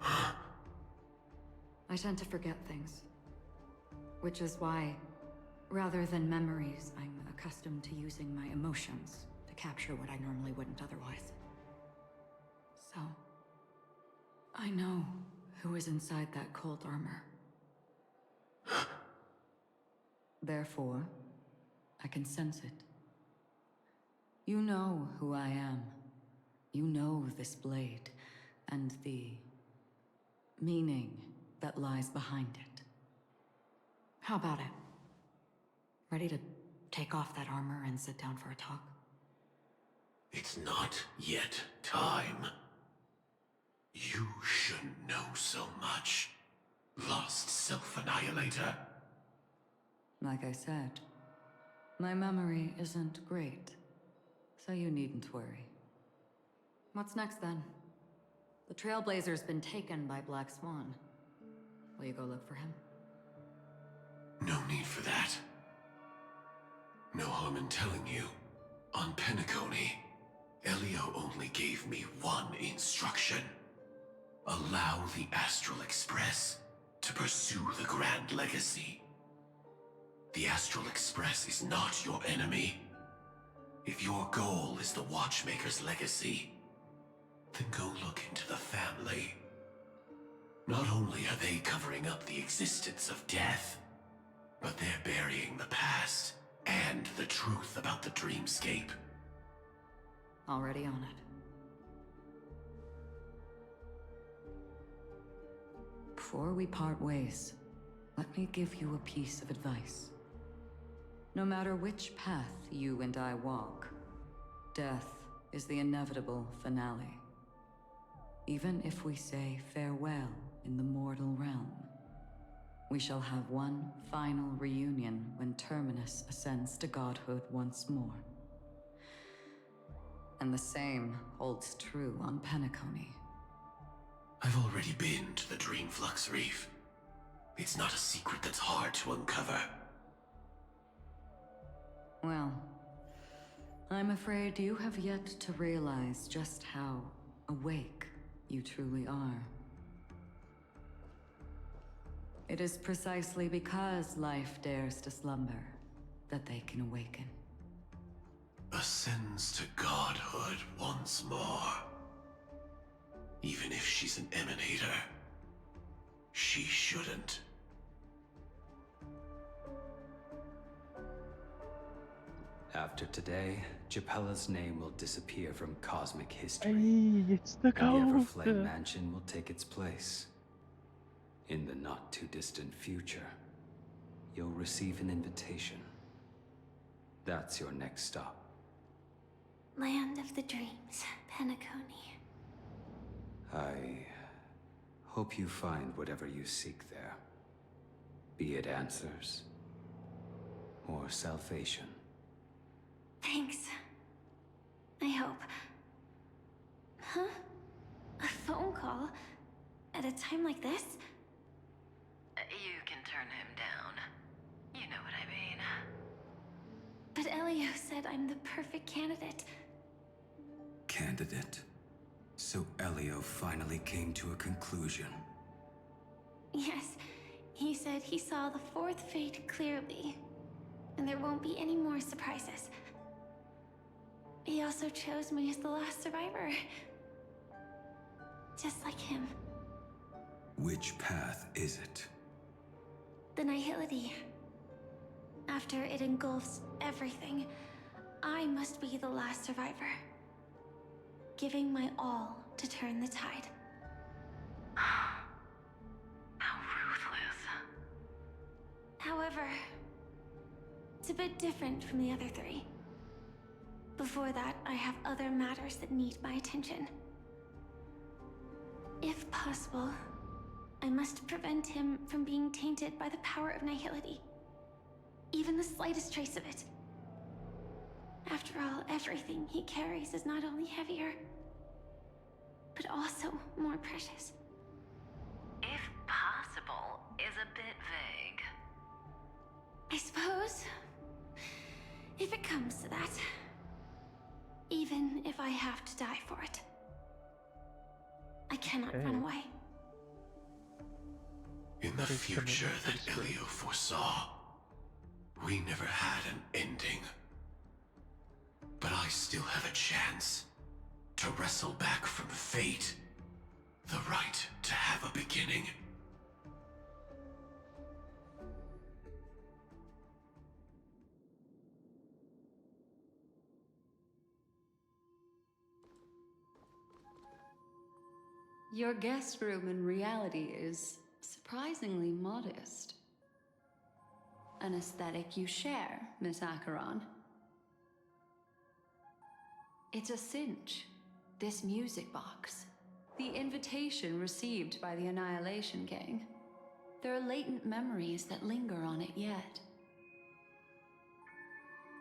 I tend to forget things. Which is why, rather than memories, I'm accustomed to using my emotions to capture what I normally wouldn't otherwise. So, I know who is inside that cold armor. Therefore, I can sense it. You know who I am. You know this blade, and the meaning that lies behind it. How about it? Ready to take off that armor and sit down for a talk? It's not yet time. You shouldn't know so much. Lost self-annihilator. Like I said, my memory isn't great, so you needn't worry. What's next then? The Trailblazer's been taken by Black Swan. Will you go look for him? No need for that. No harm in telling you. On Penacony, Elio only gave me one instruction. Allow the Astral Express to pursue the Grand Legacy. The Astral Express is not your enemy. If your goal is the Watchmaker's legacy, then go look into the family. Not only are they covering up the existence of death, but they're burying the past and understand the truth about the dreamscape. Already on it. Before we part ways, let me give you a piece of advice. No matter which path you and I walk, death is the inevitable finale. Even if we say farewell in the mortal realm, we shall have one final reunion when Terminus ascends to godhood once more. And the same holds true on Penacony. I've already been to the Dreamflux Reef. It's not a secret that's hard to uncover. Well, I'm afraid you have yet to realize just how awake you truly are. It is precisely because life dares to slumber that they can awaken. Ascends to godhood once more. Even if she's an emanator, she shouldn't. After today, Japella's name will disappear from cosmic history. Hey, it's the and the ghost. Everflame Mansion will take its place. In the not-too-distant future, you'll receive an invitation. That's your next stop. Land of the Dreams, Penacony. I hope you find whatever you seek there. Be it answers or salvation. Thanks. I hope. Huh? A phone call? At a time like this? You can turn him down. You know what I mean. But Elio said I'm the perfect candidate. Candidate? So Elio finally came to a conclusion. Yes, he said he saw the fourth fate clearly, and there won't be any more surprises. He also chose me as the last survivor. Just like him. Which path is it? The Nihility. After it engulfs everything, I must be the last survivor. Giving my all to turn the tide. How ruthless. However, it's a bit different from the other three. Before that, I have other matters that need my attention. If possible, I must prevent him from being tainted by the power of Nihility. Even the slightest trace of it. After all, everything he carries is not only heavier, but also more precious. If possible is a bit vague. I suppose, if it comes to that, even if I have to die for it, I cannot run away. In the future that Elio foresaw, we never had an ending. But I still have a chance to wrestle back from fate the right to have a beginning. Your guest room in reality is surprisingly modest. An aesthetic you share, Miss Acheron. It's a cinch, this music box. The invitation received by the Annihilation Gang. There are latent memories that linger on it yet.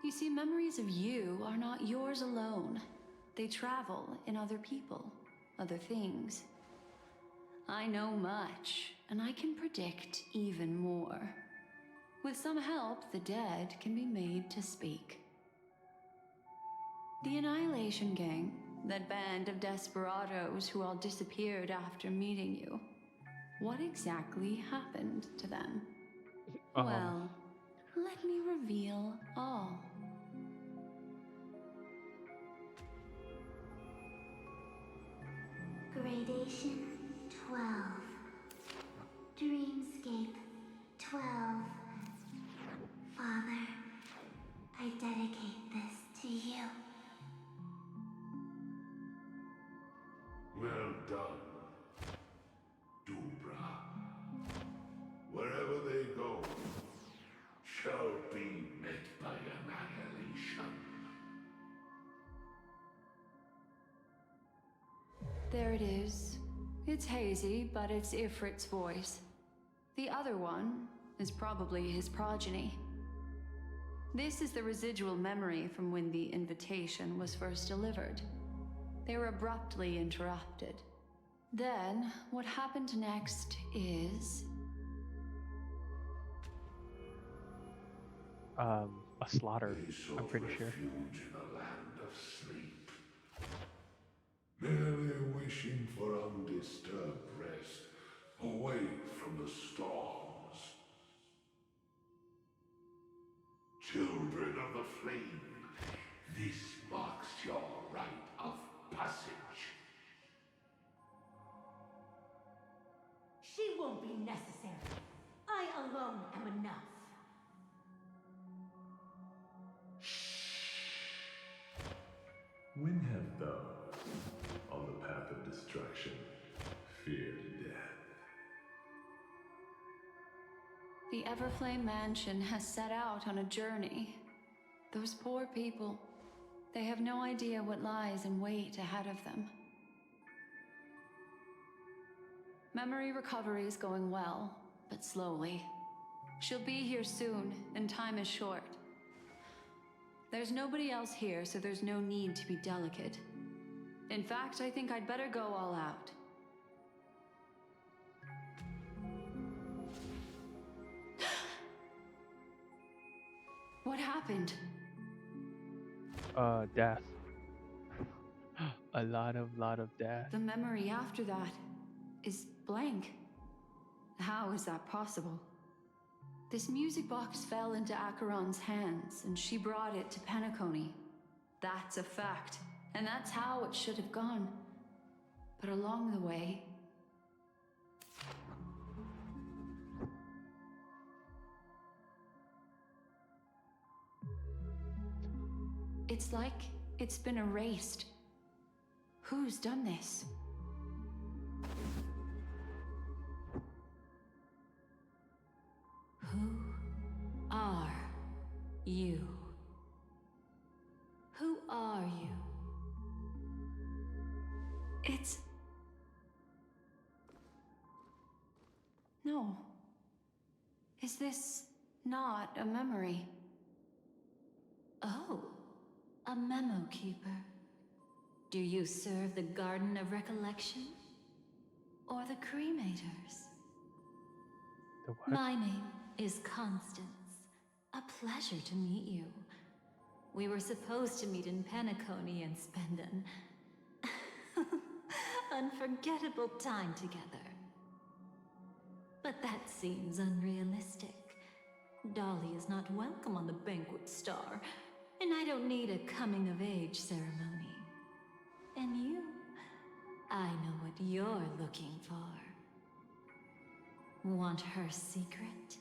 You see, memories of you are not yours alone. They travel in other people, other things. I know much, and I can predict even more. With some help, the dead can be made to speak. The Annihilation Gang, that band of desperados who all disappeared after meeting you. What exactly happened to them? Well, let me reveal all. Gradation 12. Dreamscape 12. Father, I There it is. It's hazy, but it's Ifrit's voice. The other one is probably his progeny. This is the residual memory from when the invitation was first delivered. They were abruptly interrupted. Then, what happened next is... A slaughter, I'm pretty sure. Refuge in a land of sleep. Merely wishing for undisturbed rest, away from the storms. Children of the flame, this marks your rite of passage. She won't be necessary. I alone am enough. When have those on the path of destruction feared death? The Everflame Mansion has set out on a journey. Those poor people, they have no idea what lies in wait ahead of them. Memory recovery is going well, but slowly. She'll be here soon, and time is short. There's nobody else here, so there's no need to be delicate. In fact, I think I'd better go all out. What happened? Death. A lot of death. The memory after that is blank. How is that possible? This music box fell into Acheron's hands, and she brought it to Penacony. That's a fact, and that's how it should have gone. But along the way... It's like it's been erased. Who's done this? Who are you? Who are you? It's... No. Is this not a memory? Oh, a memo keeper. Do you serve the Garden of Recollection? Or the Cremators? The what? My name is Constance. A pleasure to meet you. We were supposed to meet in Penacony and spend an unforgettable time together. But that seems unrealistic. Dolly is not welcome on the Banquet Star, and I don't need a coming-of-age ceremony. And you? I know what you're looking for. Want her secret?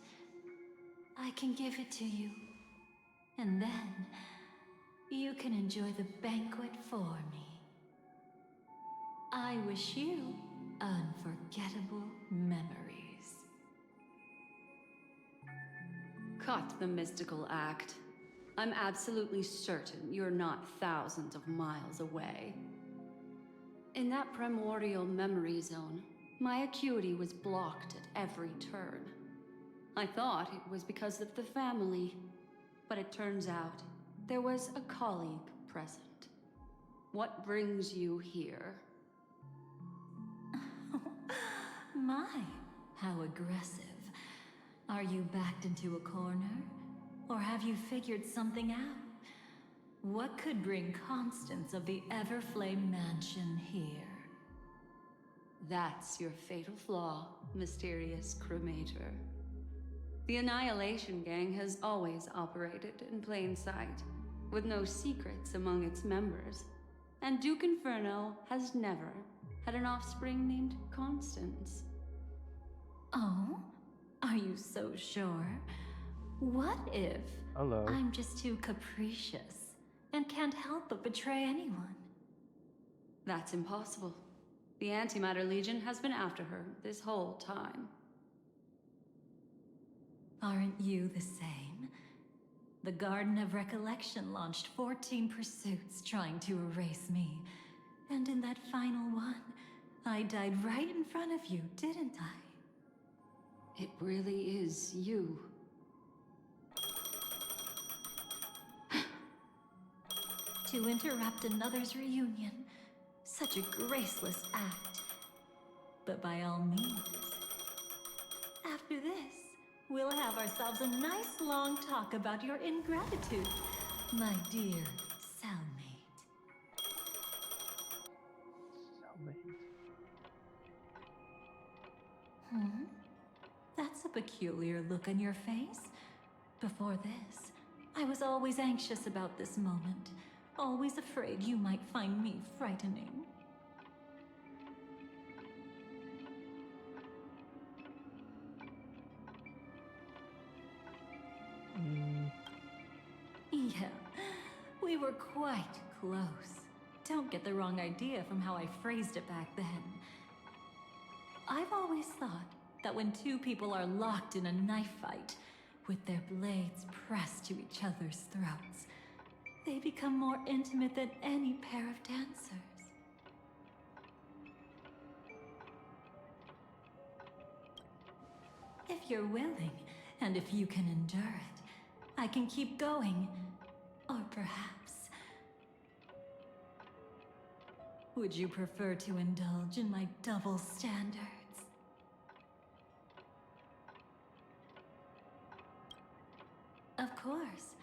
I can give it to you. And then, you can enjoy the banquet for me. I wish you unforgettable memories. Cut the mystical act. I'm absolutely certain you're not thousands of miles away. In that primordial memory zone, my acuity was blocked at every turn. I thought it was because of the family, but it turns out there was a colleague present. What brings you here? My, how aggressive. Are you backed into a corner? Or have you figured something out? What could bring Constance of the Everflame Mansion here? That's your fatal flaw, mysterious cremator. The Annihilation Gang has always operated in plain sight, with no secrets among its members. And Duke Inferno has never had an offspring named Constance. Oh? Are you so sure? What if Hello. I'm just too capricious and can't help but betray anyone? That's impossible. The Antimatter Legion has been after her this whole time. Aren't you the same? The Garden of Recollection launched 14 pursuits trying to erase me, And in that final one, I died right in front of you, didn't I? It really is you. To interrupt another's reunion, such a graceless act. But by all means, after this, we'll have ourselves a nice long talk about your ingratitude, my dear cellmate. That's a peculiar look on your face. Before this, I was always anxious about this moment, always afraid you might find me frightening. Yeah, we were quite close. Don't get the wrong idea from how I phrased it back then. I've always thought that when two people are locked in a knife fight, with their blades pressed to each other's throats, they become more intimate than any pair of dancers. If you're willing, and if you can endure it, I can keep going. Or perhaps... would you prefer to indulge in my double standards? Of course.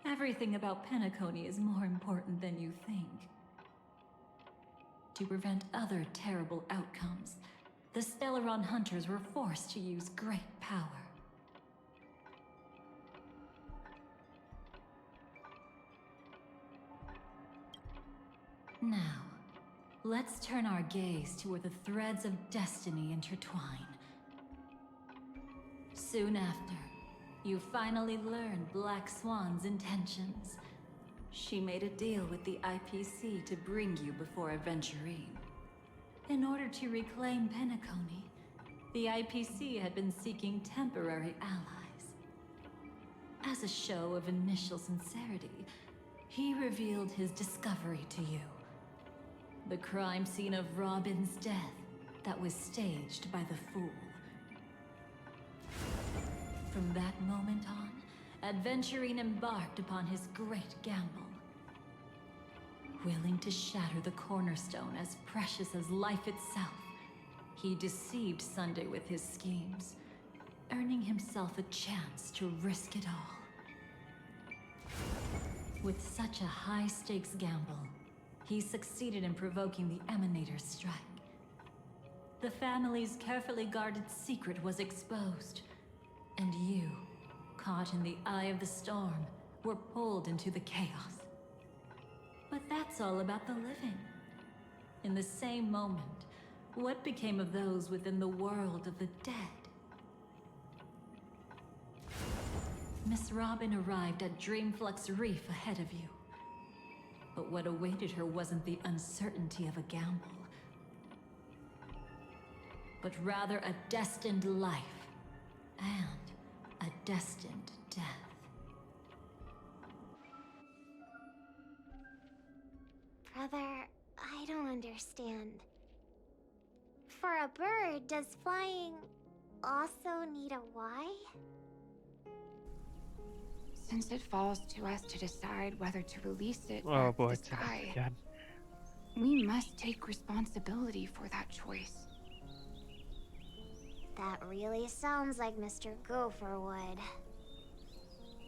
Everything about Penacony is more important than you think. To prevent other terrible outcomes, the Stellaron hunters were forced to use great power. Now, let's turn our gaze to where the threads of destiny intertwine. Soon after, you finally learn Black Swan's intentions. She made a deal with the IPC to bring you before Aventurine. In order to reclaim Penacony, the IPC had been seeking temporary allies. As a show of initial sincerity, he revealed his discovery to you. The crime scene of Robin's death that was staged by the Fool. From that moment on, Aventurine embarked upon his great gamble. Willing to shatter the cornerstone as precious as life itself, he deceived Sunday with his schemes, earning himself a chance to risk it all. With such a high-stakes gamble, he succeeded in provoking the Emanator's strike. The family's carefully guarded secret was exposed, and you, caught in the eye of the storm, were pulled into the chaos. But that's all about the living. In the same moment, what became of those within the world of the dead? Miss Robin arrived at Dreamflux Reef ahead of you. But what awaited her wasn't the uncertainty of a gamble, but rather a destined life and a destined death. Brother, I don't understand. For a bird, does flying also need a why? Since it falls to us to decide whether to release it Oh or boy, the sky, again. we must take responsibility for that choice. That really sounds like Mr. Gopher would.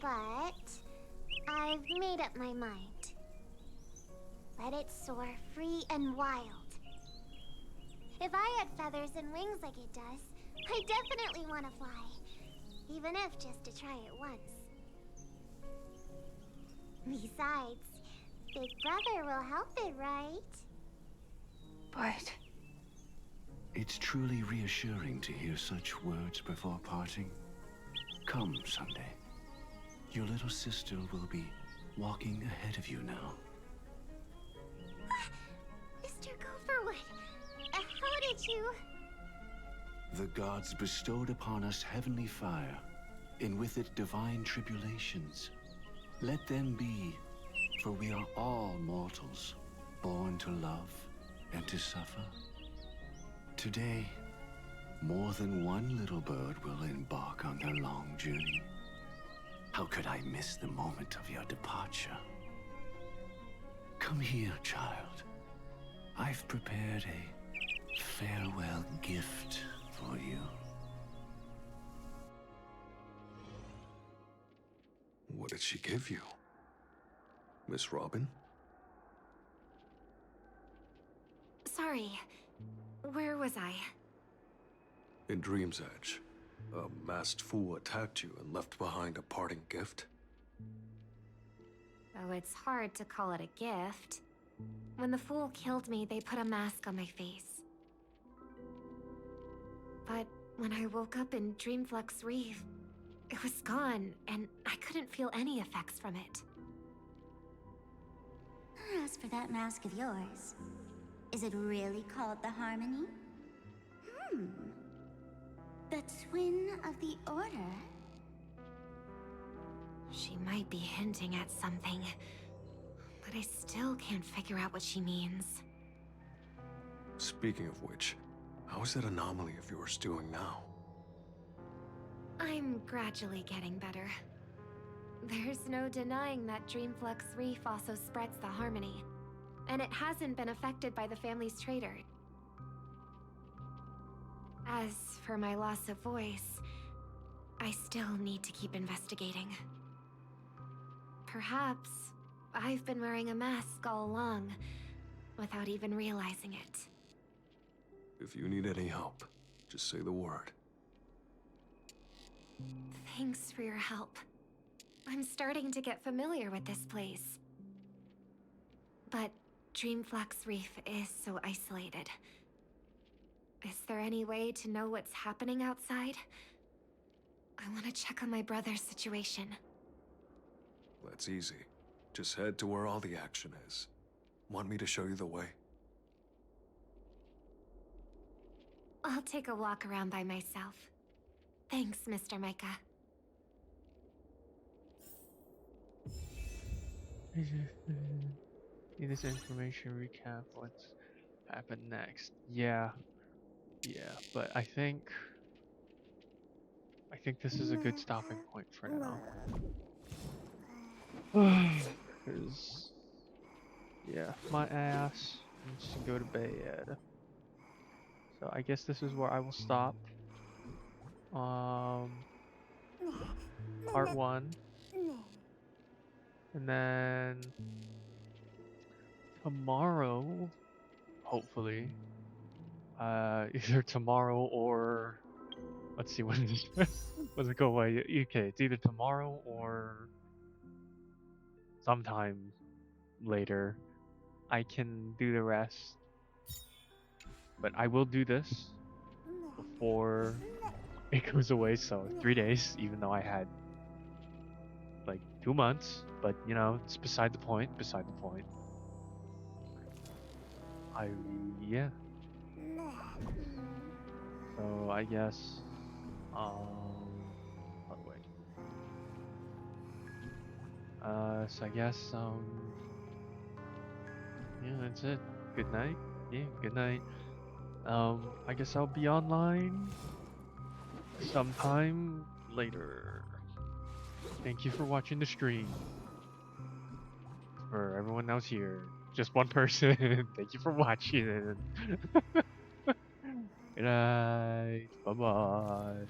But I've made up my mind. Let it soar free and wild. If I had feathers and wings like it does, I definitely want to fly. Even if just to try it once. Besides, Big Brother will help it, right? But It's truly reassuring to hear such words before parting. Come, Sunday. Your little sister will be walking ahead of you now. Mr. Gopherwood, how did you... The gods bestowed upon us heavenly fire, and with it divine tribulations. Let them be, for we are all mortals, born to love and to suffer. Today, more than one little bird will embark on their long journey. How could I miss the moment of your departure? Come here, child. I've prepared a farewell gift for you. What did she give you? Miss Robin? Sorry. Where was I? In Dream's Edge, a masked fool attacked you and left behind a parting gift. Oh, it's hard to call it a gift. When the fool killed me, they put a mask on my face. But when I woke up in Dreamflux Reef, it was gone, and I couldn't feel any effects from it. As for that mask of yours, is it really called the Harmony? The Twin of the Order? She might be hinting at something, but I still can't figure out what she means. Speaking of which, how is that anomaly of yours doing now? I'm gradually getting better. There's no denying that Dreamflux Reef also spreads the Harmony, and it hasn't been affected by the family's traitor. As for my loss of voice, I still need to keep investigating. Perhaps I've been wearing a mask all along, without even realizing it. If you need any help, just say the word. Thanks for your help. I'm starting to get familiar with this place. But Dreamflux Reef is so isolated. Is there any way to know what's happening outside? I want to check on my brother's situation. That's easy. Just head to where all the action is. Want me to show you the way? I'll take a walk around by myself. Thanks, Mr. Micah. Need this information recap what's happened next. Yeah, but I think this is a good stopping point for now. Cause yeah, my ass needs to go to bed. So I guess this is where I will stop. Part 1. And then tomorrow, hopefully, either tomorrow or let's see when does it go away? Okay, it's either tomorrow or sometime later. I can do the rest, but I will do this before it goes away. So 3 days, even though I had like 2 months, but you know, it's beside the point. Beside the point. Yeah. So I guess. Oh wait. So I guess yeah, that's it. Good night. Yeah, good night. I guess I'll be online sometime later. Thank you for watching the stream. For everyone else here, just one person. Thank you for watching. Good night. Bye bye.